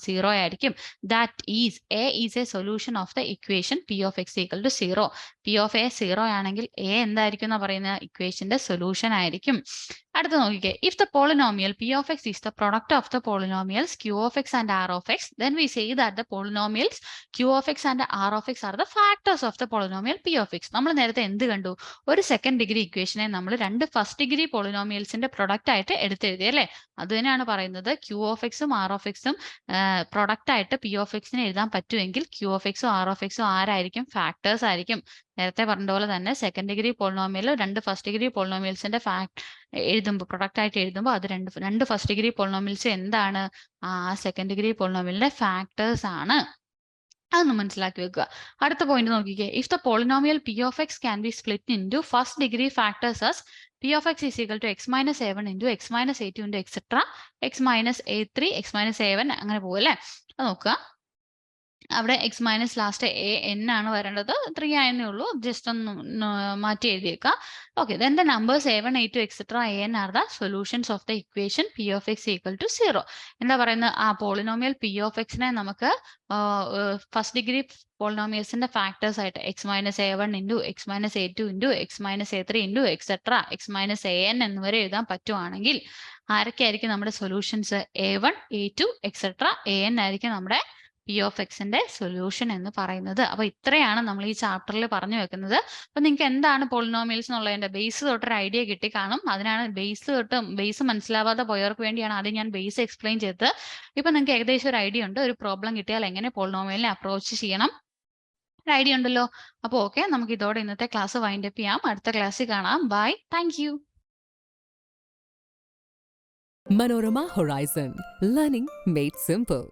0 ആയിരിക്കും. That is, a is a solution of the equation p of x equal to 0. p of a 0 ആണെങ്കിൽ a എന്തായിരിക്കും എന്നാ പറയുന്ന? ഇക്വേഷന്റെ സൊല്യൂഷൻ ആയിരിക്കും. അടുത്ത നോക്കിക്കേ, if the polynomial p of x is the product of the polynomials q of x and r of x, then we say that the polynomials q of x and r of x are the factors of the polynomial p of x. നമ്മൾ നേരത്തെ എന്ത് കണ്ടു? ഒരു സെക്കൻഡ് ഡിഗ്രി ഇക്വേഷനെ നമ്മൾ രണ്ട് ഫസ്റ്റ് ഡിഗ്രി പോളിനോമിയൽസിന്റെ പ്രൊഡക്റ്റ് ആയിട്ട് എടുത്തെഴുതി അല്ലേ? അത് തന്നെയാണ് പറയുന്നത് q of x ഉം r of x ഉം പ്രൊഡക്റ്റ് ആയിട്ട് p of x നെ എഴുതാൻ പറ്റുമെങ്കിൽ q of x ഉം r of x ഉം ആരായിരിക്കും? ഫാക്ടേഴ്സ് ആയിരിക്കും. നേരത്തെ പറഞ്ഞ പോലെ തന്നെ സെക്കൻഡ് ഡിഗ്രി പോളിനോമിയൽ രണ്ട് ഫസ്റ്റ് ഡിഗ്രി പോളിനോമിയൽസിന്റെ എഴുതുമ്പോൾ പ്രൊഡക്റ്റ് ആയിട്ട് എഴുതുമ്പോൾ അത് രണ്ട് ഫസ്റ്റ് ഡിഗ്രി പോളിനോമിയൽസ് എന്താണ്? ആ സെക്കൻഡ് ഡിഗ്രി പോളിനോമിയലിന്റെ ഫാക്ടേഴ്സ് ആണ്. അതൊന്ന് മനസ്സിലാക്കി വെക്കുക. അടുത്ത പോയിന്റ് നോക്കിക്കേ, if the polynomial p of x can be split into first degree factors as p of x is equal to x minus a1 into x minus a2 into etc. x minus a3 x minus a1 അങ്ങനെ പോകും അല്ലേ? അത് നോക്കുക. അവിടെ എക്സ് മൈനസ് ലാസ്റ്റ് എൻ ആണ് വരേണ്ടത്, 3 ആയെന്നേ ഉള്ളൂ, ജസ്റ്റ് ഒന്ന് മാറ്റി എഴുതിയേക്കാം. Okay, then the numbers a1 a2 etcetera an are the solutions of the equation p of x equal to 0. എന്താ പറയുന്നത്? ആ പോളിനോമിയൽ p of x നെ നമുക്ക് ഫസ്റ്റ് ഡിഗ്രി പോളിനോമിയൽസിന്റെ ഫാക്ടേഴ്സ് ആയിട്ട് X minus a1 into x minus a2 into x minus a3 into etcetera X minus an എന്നിവരെ എഴുതാൻ പറ്റുവാണെങ്കിൽ ആരൊക്കെയായിരിക്കും നമ്മുടെ solutions? a1 a2 etcetera an ആയിരിക്കും നമ്മുടെ p of xന്റെ സൊല്യൂഷൻ എന്ന് പറയുന്നത്. അപ്പൊ ഇത്രയാണ് നമ്മൾ ഈ ചാപ്റ്ററിൽ പറഞ്ഞു വെക്കുന്നത്. അപ്പൊ നിങ്ങൾക്ക് എന്താണ് പോളിനോമിയൽസ് എന്നുള്ളതിന്റെ ബേസ് തൊട്ടൊരു ഐഡിയ കിട്ടി കാണും. അതിനാണ് ബേസ് മനസ്സിലാവാതെ പോയവർക്ക് വേണ്ടിയാണ് ആദ്യം ഞാൻ ബേസ് എക്സ്പ്ലെയിൻ ചെയ്തത്. ഇപ്പൊ നിങ്ങൾക്ക് ഏകദേശം ഒരു ഐഡിയ ഉണ്ട്. ഒരു പ്രോബ്ലം കിട്ടിയാൽ എങ്ങനെ പോളിനോമിയലിനെ അപ്രോച്ച് ചെയ്യണം, ഒരു ഐഡിയ ഉണ്ടല്ലോ. അപ്പോൾ ഓക്കെ, നമുക്ക് ഇതോടെ ഇന്നത്തെ ക്ലാസ് വൈൻഡ് അപ്പ് ചെയ്യാം. അടുത്ത ക്ലാസ്സിൽ കാണാം. Bye, thank you. Manorama Horizon, learning made simple.